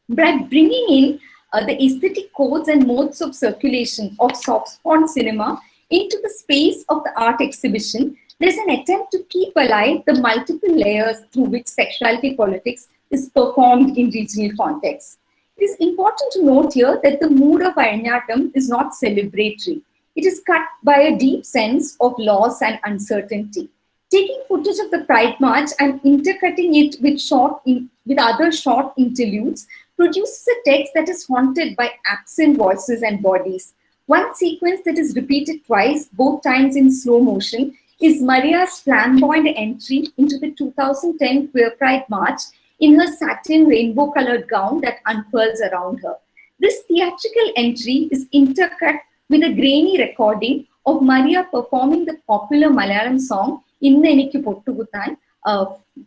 S2: But bringing in the aesthetic codes and modes of circulation of soft porn cinema into the space of the art exhibition, there's an attempt to keep alive the multiple layers through which sexuality politics is performed in regional contexts. It is important to note here that the mood of Arinyatam is not celebratory. It is cut by a deep sense of loss and uncertainty. Taking footage of the Pride March and intercutting it with other short interludes produces a text that is haunted by absent voices and bodies. One sequence that is repeated twice, both times in slow motion, is Maria's flamboyant entry into the 2010 Queer Pride March in her satin rainbow-colored gown that unfurls around her. This theatrical entry is intercut with a grainy recording of Maria performing the popular Malayalam song Inna Enikku Pottukuttan,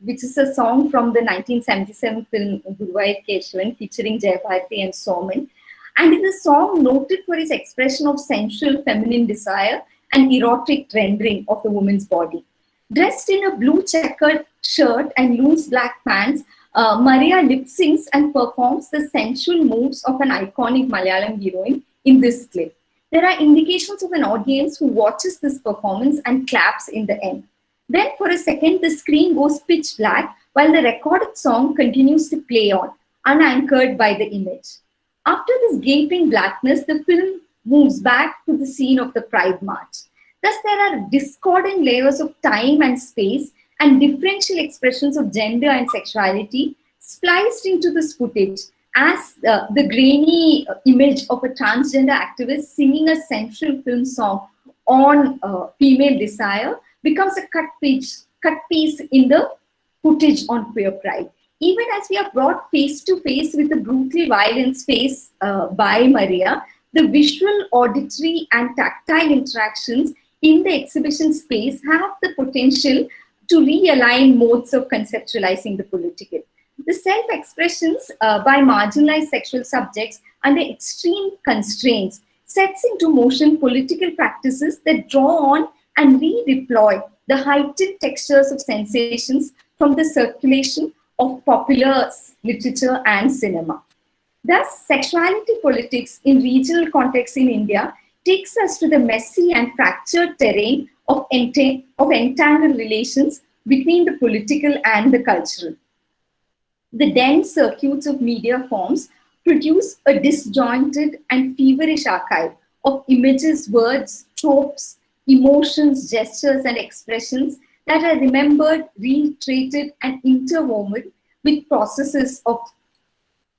S2: which is a song from the 1977 film Guruvayur Keshavan featuring Jayabharati and Soman. And it is a song noted for its expression of sensual feminine desire and erotic rendering of the woman's body. Dressed in a blue checkered shirt and loose black pants, Maria lip syncs and performs the sensual moves of an iconic Malayalam heroine in this clip. There are indications of an audience who watches this performance and claps in the end. Then for a second, the screen goes pitch black while the recorded song continues to play on, unanchored by the image. After this gaping blackness, the film moves back to the scene of the Pride March. Thus, there are discordant layers of time and space and differential expressions of gender and sexuality spliced into this footage as the grainy image of a transgender activist singing a sensual film song on female desire becomes a cut piece in the footage on queer pride. Even as we are brought face to face with the brutal violence faced by Maria, the visual, auditory, and tactile interactions in the exhibition space have the potential to realign modes of conceptualizing the political. The self-expressions by marginalized sexual subjects under extreme constraints sets into motion political practices that draw on and redeploy the heightened textures of sensations from the circulation of popular literature and cinema. Thus, sexuality politics in regional contexts in India takes us to the messy and fractured terrain of entangled relations between the political and the cultural. The dense circuits of media forms produce a disjointed and feverish archive of images, words, tropes, emotions, gestures, and expressions that are remembered, reiterated, and interwoven with processes of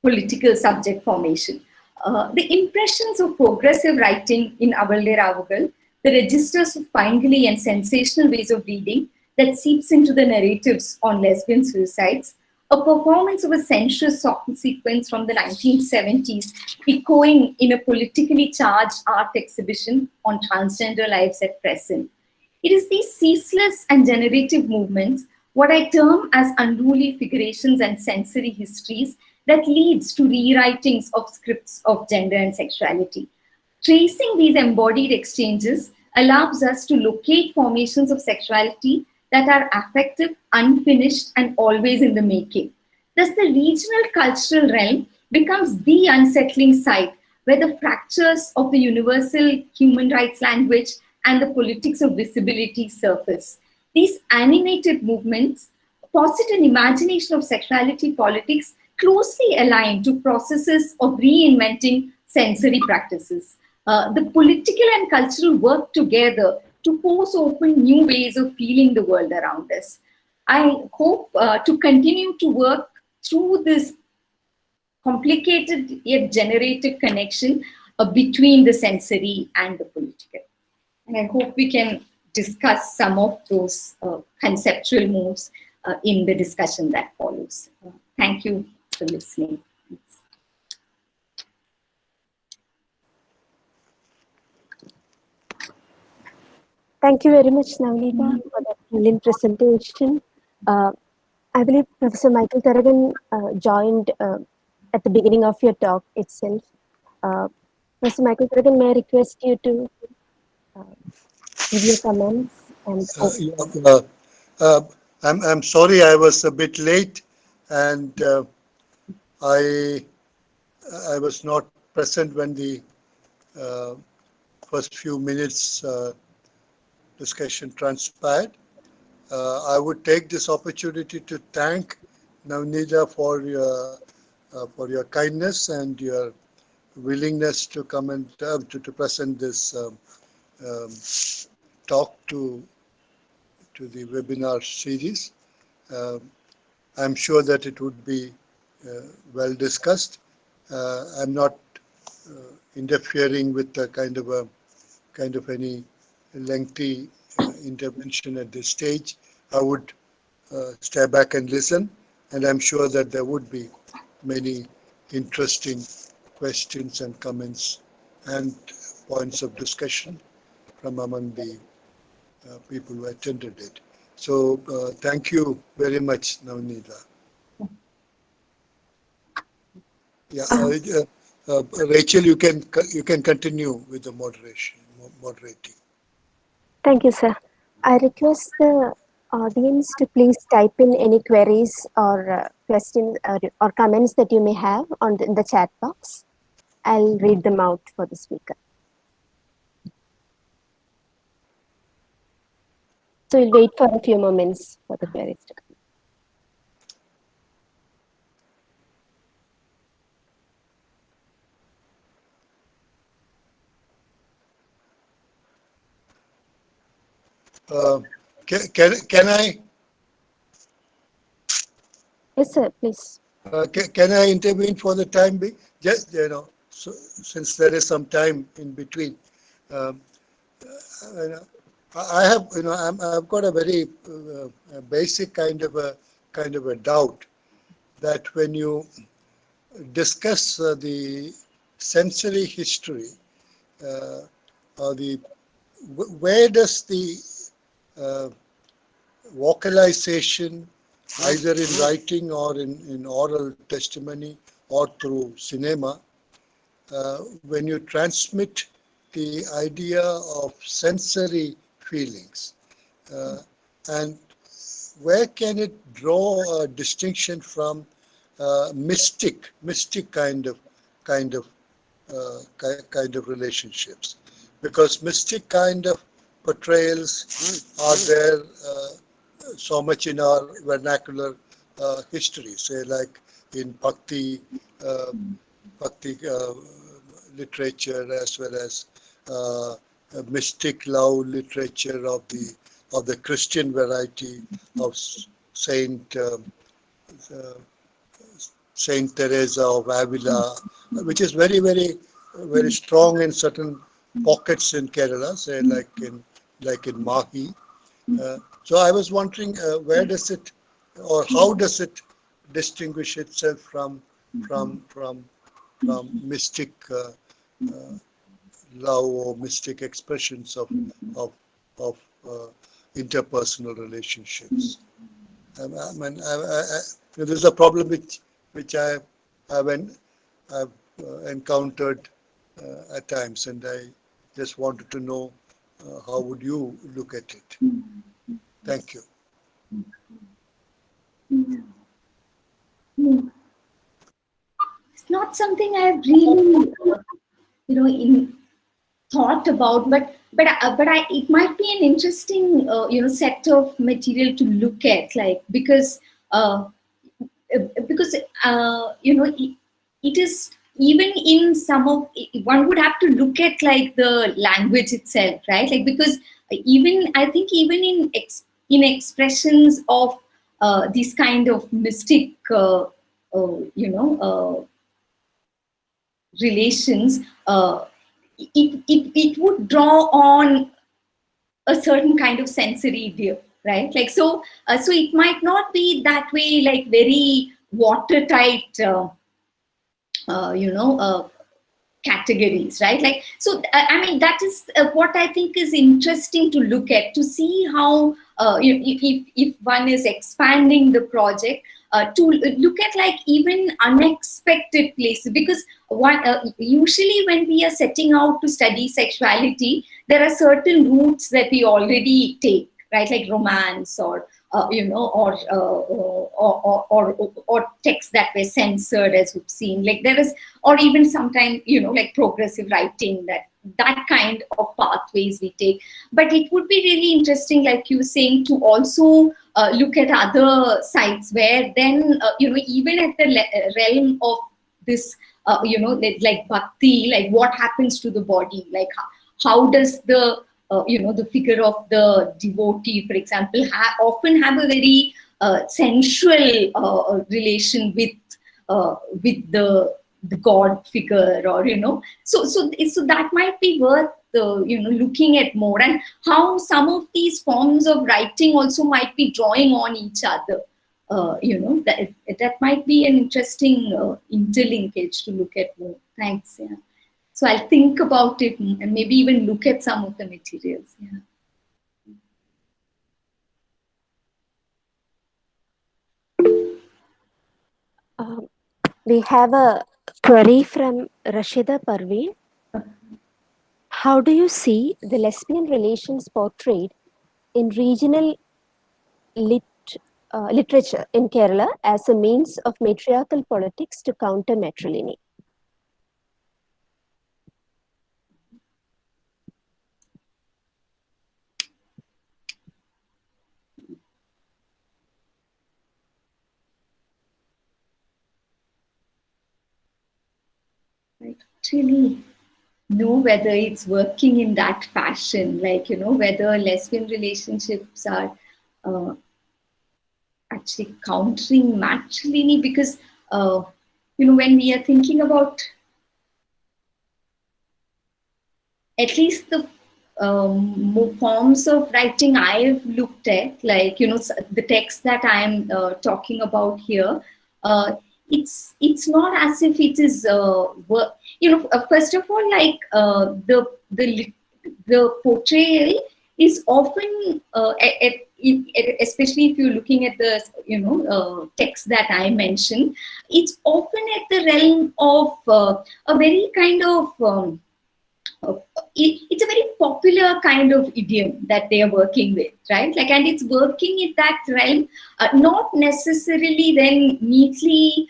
S2: political subject formation. The impressions of progressive writing in Avalde Ravugal, the registers of Paingali and sensational ways of reading that seeps into the narratives on lesbian suicides, a performance of a sensuous song sequence from the 1970s echoing in a politically charged art exhibition on transgender lives at present. It is these ceaseless and generative movements, what I term as unruly figurations and sensory histories, that leads to rewritings of scripts of gender and sexuality. Tracing these embodied exchanges allows us to locate formations of sexuality that are affective, unfinished, and always in the making. Thus, the regional cultural realm becomes the unsettling site where the fractures of the universal human rights language and the politics of visibility surface. These animated movements posit an imagination of sexuality politics closely aligned to processes of reinventing sensory practices. The political and cultural work together to force open new ways of feeling the world around us. I hope to continue to work through this complicated yet generative connection between the sensory and the political. And I hope we can discuss some of those conceptual moves in the discussion that follows. Thank you for listening.
S1: Thank you very much, Navaneetha, for that brilliant presentation. I believe Professor Michael Karagan joined at the beginning of your talk itself. Professor Michael Karagan, may I request you to give your comments? And
S3: I'm sorry I was a bit late, and I was not present when the first few minutes discussion transpired. I would take this opportunity to thank Navaneetha for your kindness and your willingness to come and to present this talk to the webinar series. I'm sure that it would be well discussed. I'm not interfering with the kind of any lengthy intervention at this stage. I would stay back and listen, and I'm sure that there would be many interesting questions and comments and points of discussion from among the people who attended it. So thank you very much, Navaneetha. Yeah, Rachel, you can continue with the moderating.
S1: Thank you, sir. I request the audience to please type in any queries or questions or comments that you may have in the chat box. I'll read them out for the speaker. So we'll wait for a few moments for the queries to come.
S3: Can I?
S1: Yes, sir, please.
S3: Can I intervene for the time being? Just, so, since there is some time in between. I have, I've got a very basic kind of a doubt that when you discuss the sensory history, or where does the vocalization, either in writing or in oral testimony or through cinema, when you transmit the idea of sensory feelings, and where can it draw a distinction from mystic kind of relationships? Because mystic kind of portrayals are there so much in our vernacular history, say like in Bhakti literature, as well as mystic love literature of the Christian variety of Saint Teresa of Avila, which is very, very, very strong in certain pockets in Kerala, say like in Mahi. So I was wondering, where does it, or how does it distinguish itself from mystic love or mystic expressions of interpersonal relationships? There's a problem which I've encountered at times, and I just wanted to know how would you look at it? Thank you.
S2: It's not something I've really, thought about, but it might be an interesting, set of material to look at, like because it is even in some of, one would have to look at like the language itself, right? Like because I think even in expressions of these kind of mystic relations, it would draw on a certain kind of sensory idea, right? Like so it might not be that way, like very watertight categories, right? Like so that is what I think is interesting to look at, to see how if one is expanding the project, to look at like even unexpected places, because usually when we are setting out to study sexuality, there are certain routes that we already take, right? Like romance or or texts that were censored, as we've seen. Like there is, or even sometimes like progressive writing, that kind of pathways we take. But it would be really interesting, like you were saying, to also look at other sites where then even at the realm of this like bhakti, like what happens to the body, like how does the the figure of the devotee, for example, often have a very sensual relation with the god figure, or so that might be worth looking at more, and how some of these forms of writing also might be drawing on each other. That might be an interesting interlinkage to look at more. Thanks. Yeah. So I'll think about it and maybe even look at some of the materials. Yeah.
S1: We have a query from Rashida Parveen. How do you see the lesbian relations portrayed in regional literature in Kerala as a means of matriarchal politics to counter matrilineal?
S2: I actually know whether it's working in that fashion, whether lesbian relationships are actually countering matrilineal, because when we are thinking about at least the forms of writing I've looked at, the text that I'm talking about here, it's not as if it is first of all, the portrayal is often especially if you're looking at the text that I mentioned, it's often at the realm of a very kind of it's a very popular kind of idiom that they are working with, right? And it's working in that realm, not necessarily then neatly,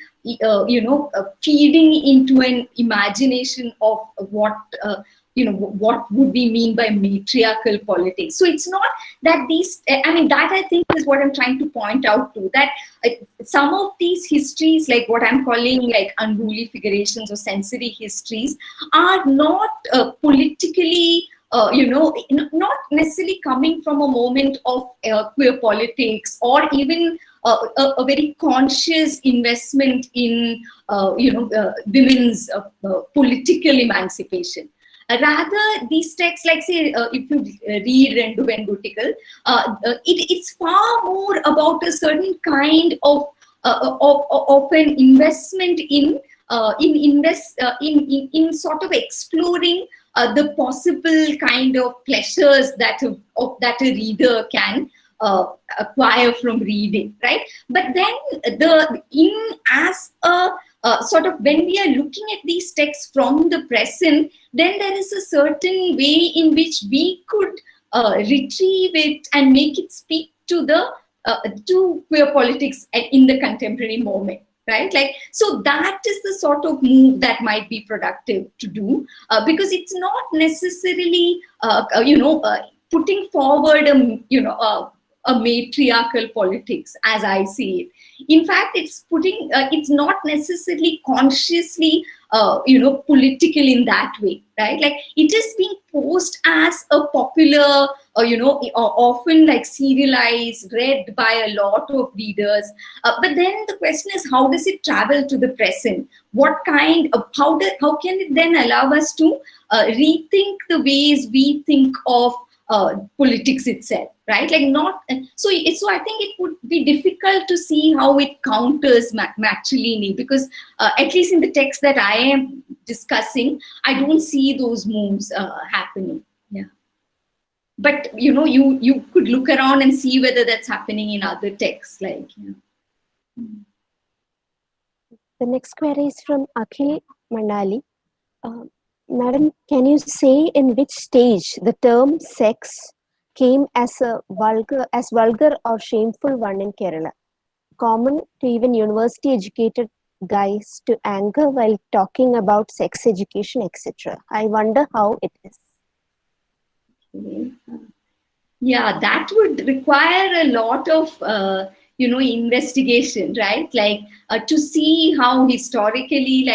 S2: feeding into an imagination of what would we mean by matriarchal politics. So it's not that that I think is what I'm trying to point out to, that some of these histories, like what I'm calling unruly figurations or sensory histories, are not politically, not necessarily coming from a moment of queer politics, or even a very conscious investment in women's political emancipation. Rather, these texts, say, if you read Rendu Vengutikal, it's far more about a certain kind of an investment in sort of exploring the possible kind of pleasures that a reader can acquire from reading, right? But then as a sort of, when we are looking at these texts from the present, then there is a certain way in which we could retrieve it and make it speak to the to queer politics in the contemporary moment, right? So that is the sort of move that might be productive to do, because it's not necessarily putting forward a matriarchal politics as I see it. In fact, it's not necessarily consciously political in that way, right? It is being posed as a popular, often serialized, read by a lot of readers. But then the question is, how does it travel to the present? How can it then allow us to rethink the ways we think of politics itself, right? So I think it would be difficult to see how it counters matrilineal, because at least in the text that I am discussing, I don't see those moves happening. Yeah, but you could look around and see whether that's happening in other texts.
S1: The next query is from Akhil Manali. Madam, can you say in which stage the term sex came as vulgar or shameful one in Kerala, common to even university educated guys to anger while talking about sex education, etc.? I wonder how it is.
S2: Okay. Yeah, that would require a lot of investigation, right? To see how historically,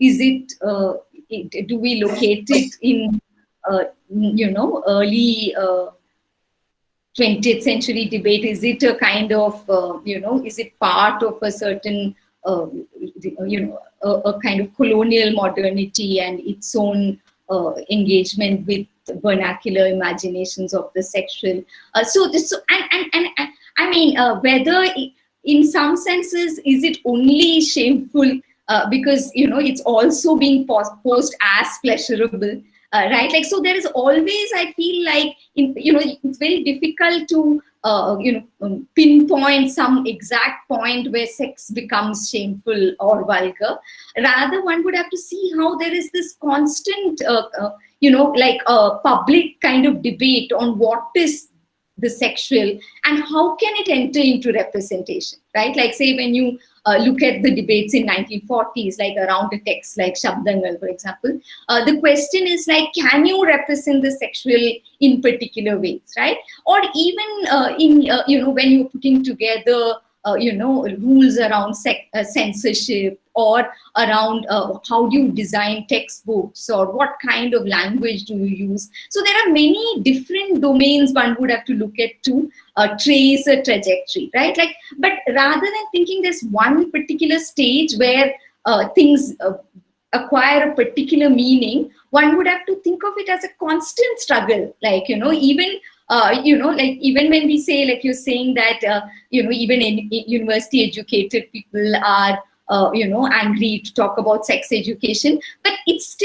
S2: is it do we locate it in early 20th century debate? Is it a kind of is it part of a certain a kind of colonial modernity and its own engagement with vernacular imaginations of the sexual. And I mean, whether in some senses is it only shameful because it's also being posed as pleasurable, right? Like, so there is always, I feel like, it's very difficult to pinpoint some exact point where sex becomes shameful or vulgar. Rather, one would have to see how there is this constant like a public kind of debate on what is the sexual and how can it enter into representation, right? Like, say, when you look at the debates in 1940s, like around a text like Shabdangal, for example, the question is like, can you represent the sexual in particular ways, right? Or even when you're putting together rules around censorship, or around how do you design textbooks, or what kind of language do you use. So there are many different domains one would have to look at to trace a trajectory, right? Like, but rather than thinking there's one particular stage where things acquire a particular meaning, one would have to think of it as a constant struggle. Like, even like, even when we say, like you're saying that, even in university educated people are, angry to talk about sex education, but it's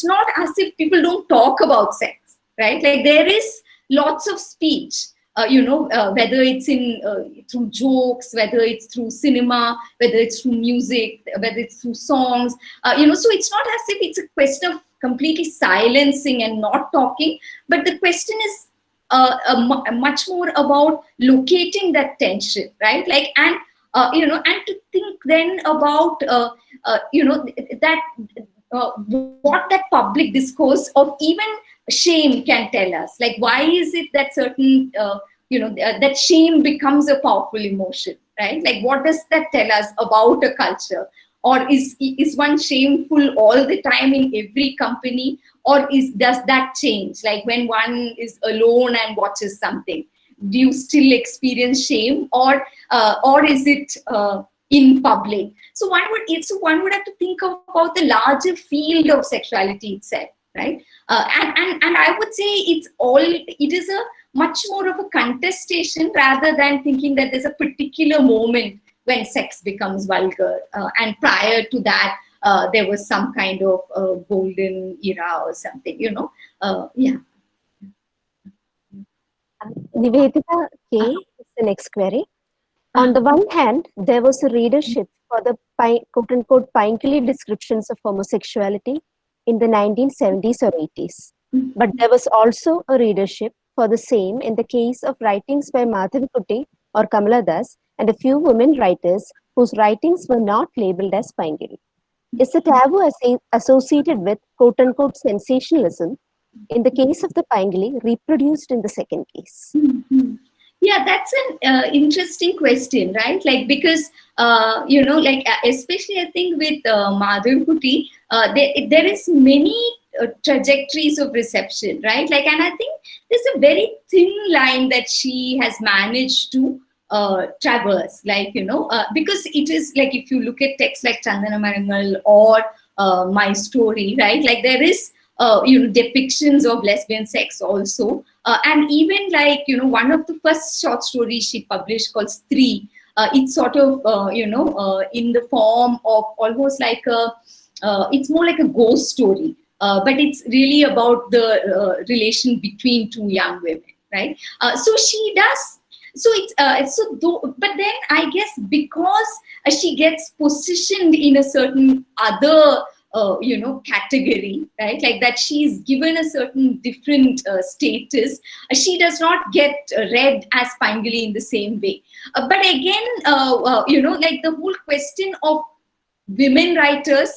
S2: not as if people don't talk about sex, right? Like, there is lots of speech, whether it's in through jokes, whether it's through cinema, whether it's through music, whether it's through songs, so it's not as if it's a question of completely silencing and not talking, but the question is much more about locating that tension, right? Like, and and to think then about that what that public discourse of even shame can tell us. Like, why is it that certain that shame becomes a powerful emotion, right? Like, what does that tell us about a culture? Or is one shameful all the time in every company, or does that change? Like, when one is alone and watches something, do you still experience shame, or is it in public? So one would have to think about the larger field of sexuality itself, right? And I would say it is a much more of a contestation, rather than thinking that there's a particular moment when sex becomes vulgar, and prior to that there was some kind of golden era or something, yeah.
S1: Nivedita K is the next query. On the one hand, there was a readership for the quote-unquote Pinkly descriptions of homosexuality in the 1970s or 80s. But there was also a readership for the same in the case of writings by Madhavikutty or Kamala Das and a few women writers whose writings were not labeled as Pinkly. Is the taboo associated with quote-unquote sensationalism in the case of the Pinkly reproduced in the second case?
S2: Yeah, that's an interesting question, right? Like, because like, especially I think with Madhavikutty, there is many trajectories of reception, right? Like, and I think there's a very thin line that she has managed to traverse, like, because it is like, if you look at texts like Chandana Marangal or My Story, right? Like, there is depictions of lesbian sex also, and even like, one of the first short stories she published called Stree, it's sort of in the form of almost like it's more like a ghost story, but it's really about the relation between two young women, right? So she does. So it's but then I guess because she gets positioned in a certain other category, right? Like, that she's given a certain different status, she does not get read as Pinkly in the same way. But again, like, the whole question of women writers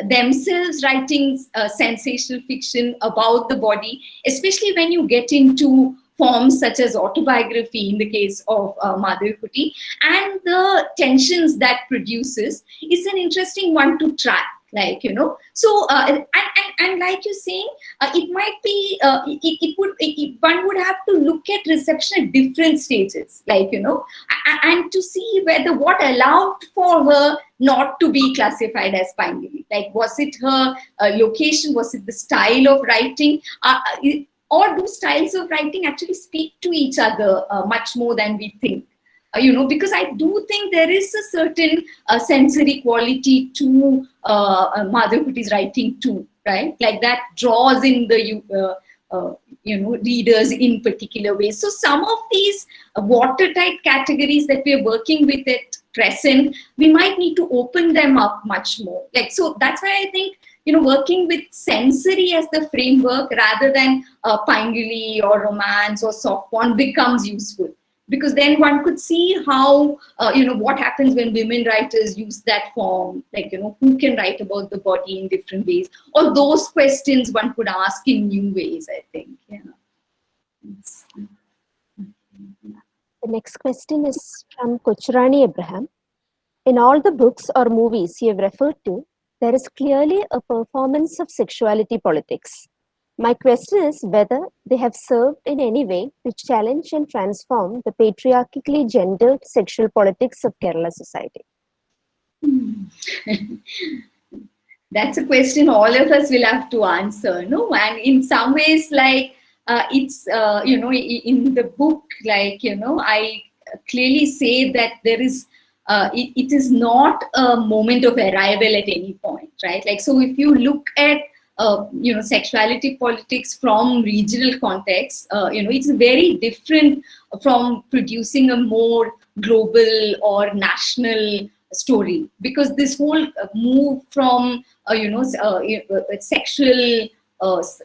S2: themselves writing sensational fiction about the body, especially when you get into forms such as autobiography in the case of Madhavikutty, and the tensions that produces, is an interesting one to track, like, so and like you're saying, it might be one would have to look at reception at different stages, like, and to see whether what allowed for her not to be classified as Pangili, like, was it her location, was it the style of writing, or do styles of writing actually speak to each other much more than we think? Because I do think there is a certain sensory quality to Madhavakuti's writing too, right? Like that draws in the readers in particular ways. So some of these watertight categories that we are working with at present, we might need to open them up much more. Like, so that's why I think, working with sensory as the framework rather than Pangili or romance or soft porn becomes useful. Because then one could see how, what happens when women writers use that form, like, who can write about the body in different ways, or those questions one could ask in new ways, I think. Yeah.
S1: The next question is from Kochurani Abraham. In all the books or movies you have referred to, there is clearly a performance of sexuality politics. My question is whether they have served in any way to challenge and transform the patriarchally gendered sexual politics of Kerala society.
S2: That's a question all of us will have to answer, no? And in some ways, like, it's, in the book, like, I clearly say that there is, it is not a moment of arrival at any point, right? Like, so if you look at sexuality politics from regional context, it's very different from producing a more global or national story, because this whole move from sexual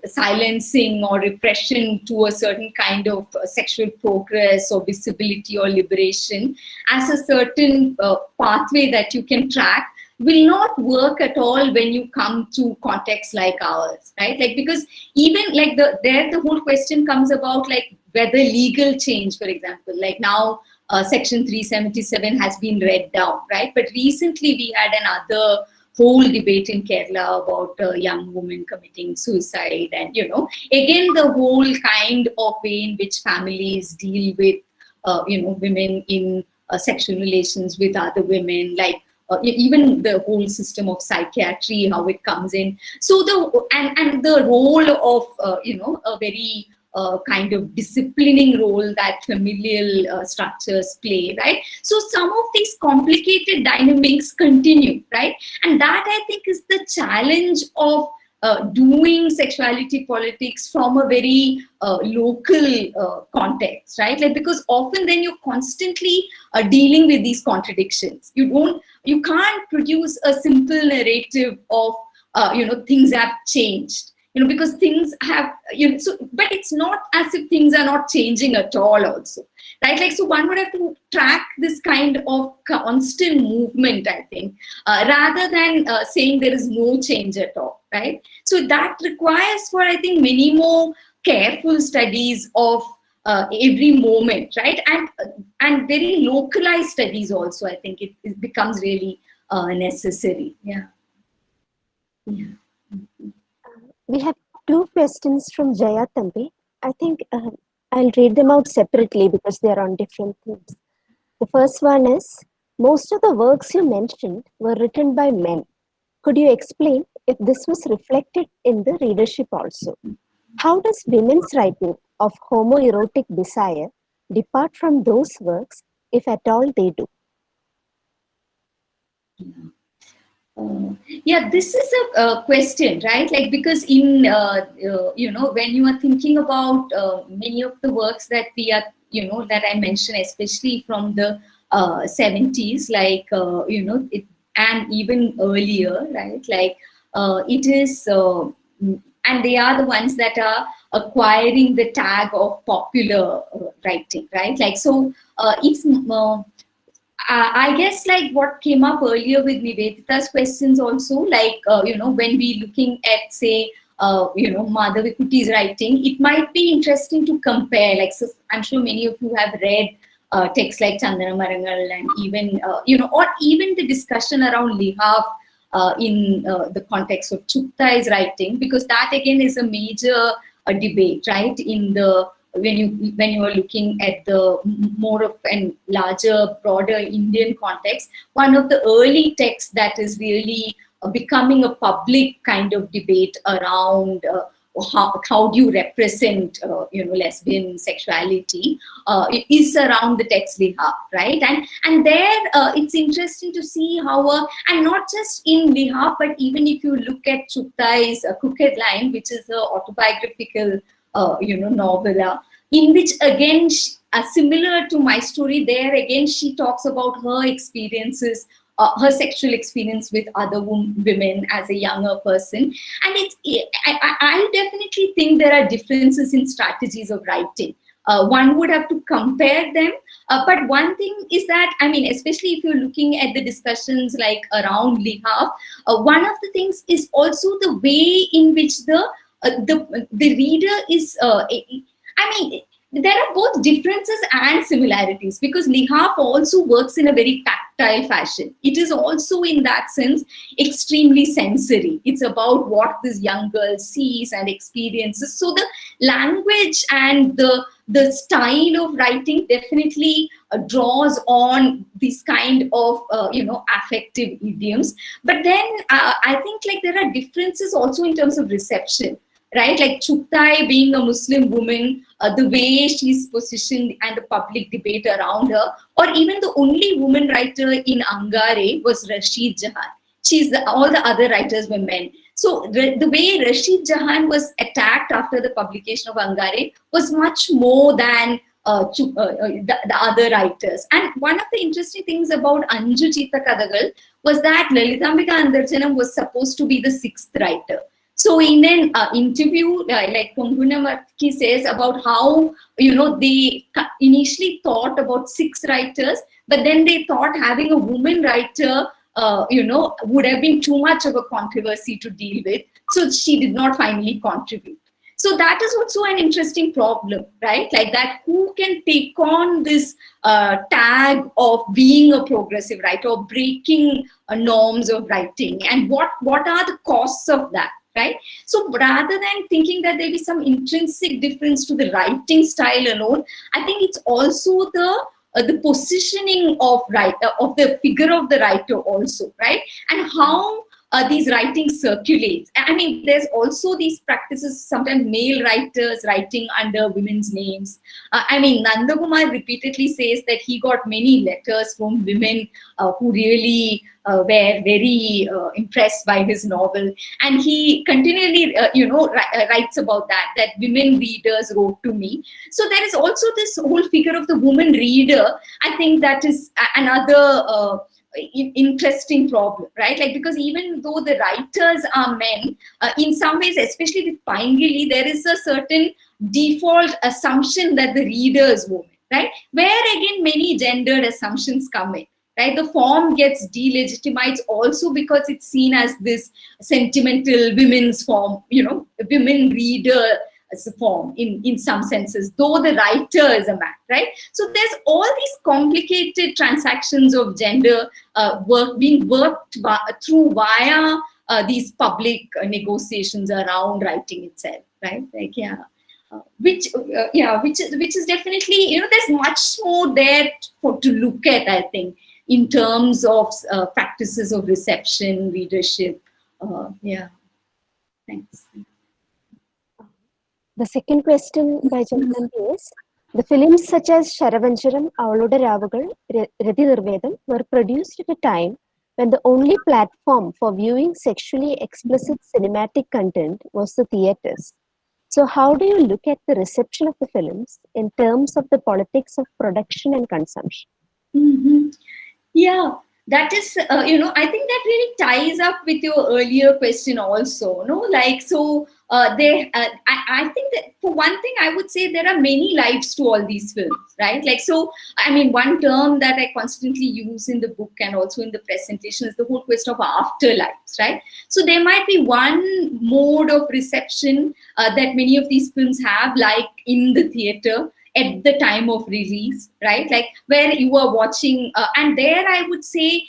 S2: silencing or repression to a certain kind of sexual progress or visibility or liberation as a certain pathway that you can track will not work at all when you come to contexts like ours, right? Like, because even like the whole question comes about, like, whether legal change, for example, like now section 377 has been read down, right? But recently we had another whole debate in Kerala about a young woman committing suicide, and again the whole kind of way in which families deal with women in sexual relations with other women, like even the whole system of psychiatry, how it comes in. So the role of a very kind of disciplining role that familial structures play, right? So some of these complicated dynamics continue, right? And that, I think, is the challenge of doing sexuality politics from a very local context, right? Like, because often then you're constantly dealing with these contradictions. You can't produce a simple narrative of things have changed, because things have, but it's not as if things are not changing at all also, right? Like, so one would have to track this kind of constant movement, I think, rather than saying there is no change at all, right? So that requires, for, I think, many more careful studies of every moment, right? And very localized studies also, I think it becomes really necessary. Yeah.
S1: We have two questions from Jaya Thambi. I think I'll read them out separately because they are on different themes. The first one is, most of the works you mentioned were written by men. Could you explain if this was reflected in the readership also? How does women's writing of homoerotic desire depart from those works, if at all they do?
S2: Yeah, this is a question, right? Like, because in when you are thinking about many of the works that we are that I mentioned, especially from the 70s, like and even earlier, right? Like it is, and they are the ones that are acquiring the tag of popular writing, right? Like, so it's. I guess, like, what came up earlier with Nivedita's questions also, like, when we looking at, say, Madhavikuti's writing, it might be interesting to compare. Like, so I'm sure many of you have read texts like Chandana Marangal, and even, or even the discussion around Lihaf in the context of Chuktai's writing, because that again is a major debate, right? In the when you are looking at the more of a larger, broader Indian context, one of the early texts that is really becoming a public kind of debate around how do you represent lesbian sexuality is around the text Lihaf, right? And there it's interesting to see how and not just in Lihaf, but even if you look at Chuktai's Crooked Line, which is an autobiographical novella, in which again similar to my story, there again she talks about her experiences, her sexual experience with other women as a younger person. And I definitely think there are differences in strategies of writing. One would have to compare them. But one thing is that, I mean, especially if you're looking at the discussions like around Lihaf, one of the things is also the way in which the reader is, there are both differences and similarities, because Lihaf also works in a very tactile fashion. It is also, in that sense, extremely sensory. It's about what this young girl sees and experiences. So the language and the style of writing definitely draws on these kind of affective idioms. But then I think like there are differences also in terms of reception. Right, like Chuktai being a Muslim woman, the way she's positioned and the public debate around her, or even the only woman writer in Angare was Rashid Jahan. All the other writers were men. So the way Rashid Jahan was attacked after the publication of Angare was much more than the other writers. And one of the interesting things about Anju Chita Kadagal was that Lalitambika Andarjanam was supposed to be the sixth writer. So in an interview, like Kongunamatki says about how, they initially thought about 6 writers, but then they thought having a woman writer, would have been too much of a controversy to deal with. So she did not finally contribute. So that is also an interesting problem, right? Like that, who can take on this tag of being a progressive writer or breaking norms of writing, and what are the costs of that? Right. So rather than thinking that there'll be some intrinsic difference to the writing style alone, I think it's also the positioning of the figure of the writer also, right? And how these writings circulate. I mean, there's also these practices, sometimes male writers writing under women's names. Nandakumar repeatedly says that he got many letters from women who really were very impressed by his novel. And he continually, writes about that women readers wrote to me. So there is also this whole figure of the woman reader. I think that is another interesting problem, right? Like, because even though the writers are men, in some ways, especially with Paingili, there is a certain default assumption that the reader is woman, right? Where again, many gendered assumptions come in, right? The form gets delegitimized also because it's seen as this sentimental women's form, women reader as a form in some senses, though the writer is a man, right? So there's all these complicated transactions of gender being worked through via these public negotiations around writing itself, right? Like, which is definitely, there's much more there to look at, I think, in terms of practices of reception, readership. Thanks.
S1: The second question by Jagannath is, the films such as Sharavancharam, Avalude Ravagal, Rati Nirvedam were produced at a time when the only platform for viewing sexually explicit cinematic content was the theatres. So how do you look at the reception of the films in terms of the politics of production and consumption?
S2: Mm-hmm. Yeah, that is, I think that really ties up with your earlier question also, no? Like, so I think that for one thing, I would say there are many lives to all these films, right? Like, so, I mean, one term that I constantly use in the book and also in the presentation is the whole question of afterlives, right? So there might be one mode of reception that many of these films have, like in the theater, at the time of release, right? Like where you are watching, and there I would say,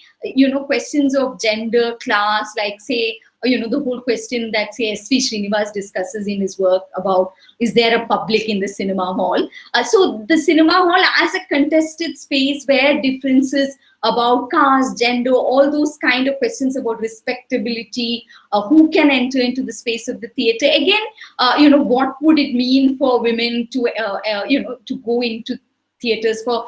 S2: questions of gender, class, like say, the whole question that say S.V. Srinivas discusses in his work about, is there a public in the cinema hall? So the cinema hall as a contested space where differences about caste, gender, all those kind of questions about respectability, who can enter into the space of the theater. Again, what would it mean for women to, to go into theaters for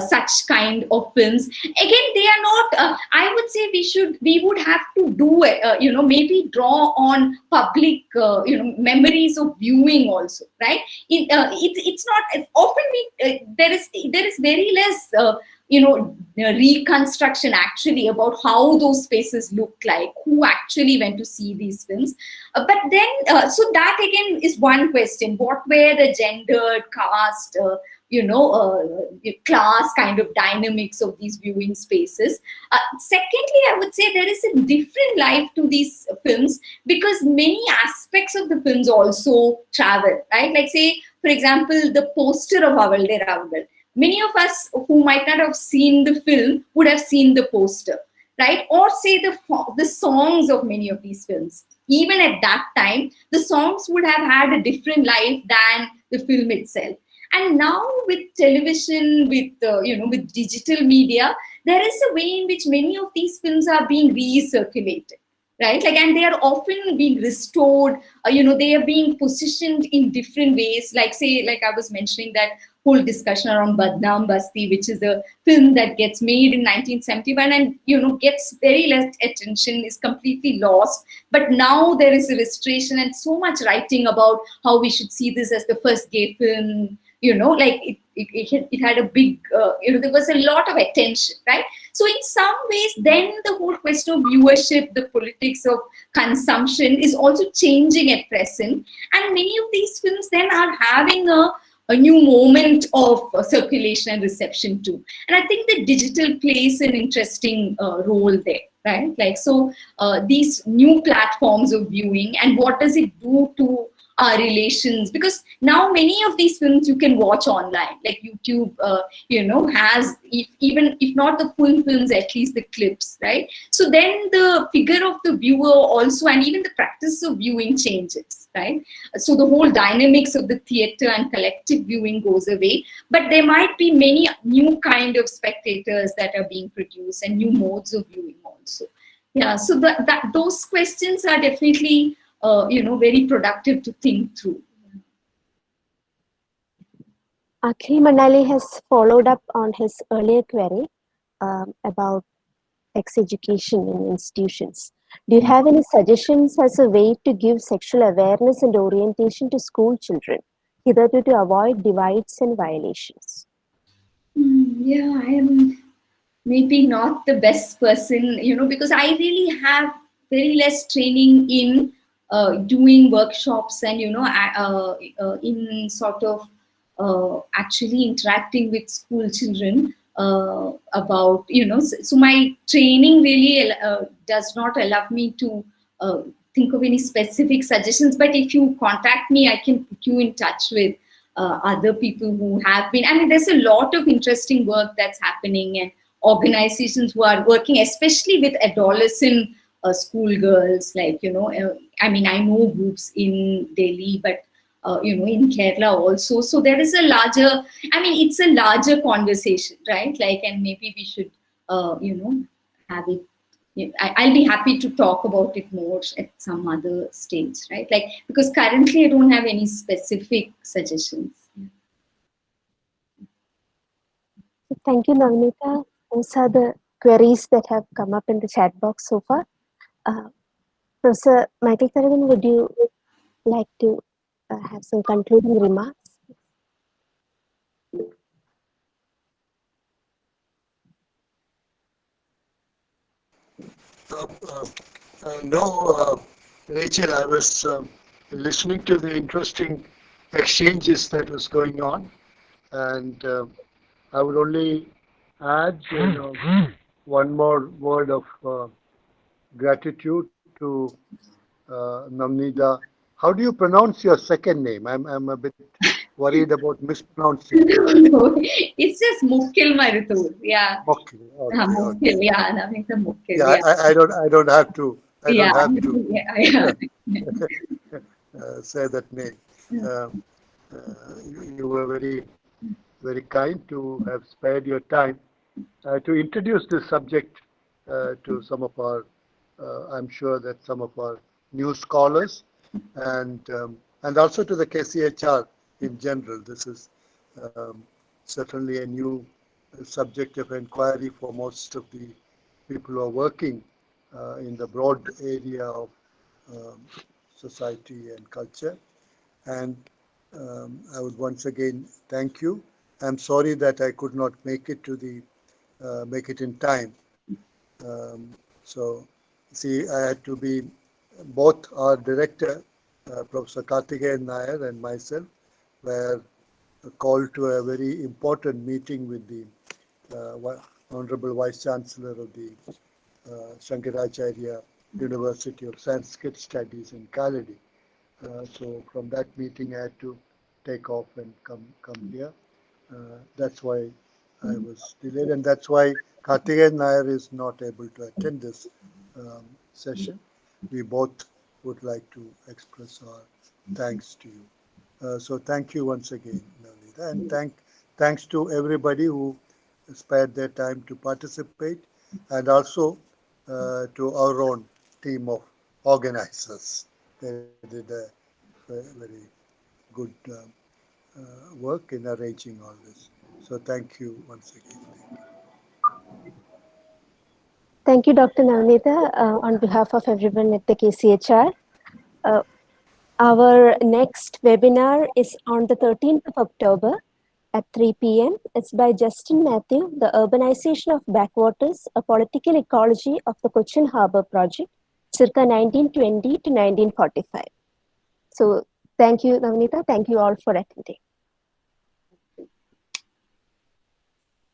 S2: such kind of films? Again, they are not, I would say we would have to do it, maybe draw on public, memories of viewing also, right? It's not often there is very less reconstruction actually about how those spaces look like, who actually went to see these films. But then, so that again is one question: what were the gendered, caste, class kind of dynamics of these viewing spaces? Secondly, I would say there is a different life to these films because many aspects of the films also travel, right? Like say, for example, the poster of Avalde Raval. Many of us who might not have seen the film would have seen the poster, right? Or say the songs of many of these films. Even at that time, the songs would have had a different life than the film itself. And now with television, with digital media, there is a way in which many of these films are being recirculated, right? Like, and they are often being restored. They are being positioned in different ways. Like say, like I was mentioning that whole discussion around Badnaam Basti, which is a film that gets made in 1971 and gets very less attention, is completely lost. But now there is a restoration and so much writing about how we should see this as the first gay film. Like it had a big, there was a lot of attention, right? So in some ways, then the whole question of viewership, the politics of consumption is also changing at present. And many of these films then are having a new moment of circulation and reception too. And I think the digital plays an interesting role there, right? Like, so these new platforms of viewing, and what does it do to our relations? Because now many of these films you can watch online, like YouTube, has, even if not the full films, at least the clips, right? So then the figure of the viewer also, and even the practice of viewing changes, right? So the whole dynamics of the theater and collective viewing goes away, but there might be many new kind of spectators that are being produced and new modes of viewing also. Yeah, so those questions are definitely very productive to think through.
S1: Akhil Manali has followed up on his earlier query about sex education in institutions. Do you have any suggestions as a way to give sexual awareness and orientation to school children, hitherto to avoid divides and violations?
S2: Yeah, I am maybe not the best person, because I really have very less training in doing workshops and, in sort of actually interacting with school children about, so my training really does not allow me to think of any specific suggestions. But if you contact me, I can put you in touch with other people who have been. I mean, there's a lot of interesting work that's happening, and organizations who are working, especially with adolescent schoolgirls. Like, I mean, I know groups in Delhi, but in Kerala also. So there is a larger, I mean, it's a larger conversation, right? Like, and maybe we should, have it. I'll be happy to talk about it more at some other stage, right? Like, because currently I don't have any specific suggestions.
S1: Thank you, Navaneetha. Those are the queries that have come up in the chat box so far. Professor Michael Tharagan, would you like to have some concluding remarks?
S3: No, Rachel, I was listening to the interesting exchanges that was going on, and I would only add, one more word of gratitude to Navaneetha. How do you pronounce your second name? I'm a bit worried about mispronouncing.
S2: No, it's just Mokkil, Marutu. Yeah.
S3: Mokkil. Okay, okay.
S2: Mokkil. Yeah, Navaneetha Mokkil.
S3: Yeah,
S2: Yeah.
S3: I don't have to. I
S2: Yeah.
S3: don't have to
S2: Yeah. Yeah.
S3: say that name. Um, you were very kind to have spared your time to introduce this subject to some of our, I'm sure that some of our new scholars and also to the KCHR in general. This is certainly a new subject of inquiry for most of the people who are working in the broad area of um, society and culture. And I would once again thank you. I'm sorry that I could not make it to the make it in time. So, see, I had to be both our director, Professor Karthikeyan Nair, and myself were called to a very important meeting with the Honorable Vice Chancellor of the Shankaracharya University of Sanskrit Studies in Kaladi. So from that meeting, I had to take off and come here. That's why I was delayed, and that's why Karthikeyan Nair is not able to attend this session. We both would like to express our thanks to you. So thank you once again, Navneetha, and thanks to everybody who spared their time to participate, and also to our own team of organizers. They did a very good work in arranging all this. So thank you once again.
S1: Thank you, Dr. Navaneetha, on behalf of everyone at the KCHR. Uh, our next webinar is on the 13th of October at 3 p.m. It's by Justin Matthew, The Urbanization of Backwaters, A Political Ecology of the Cochin Harbour Project, circa 1920 to 1945. So thank you, Navaneetha. Thank you all for attending.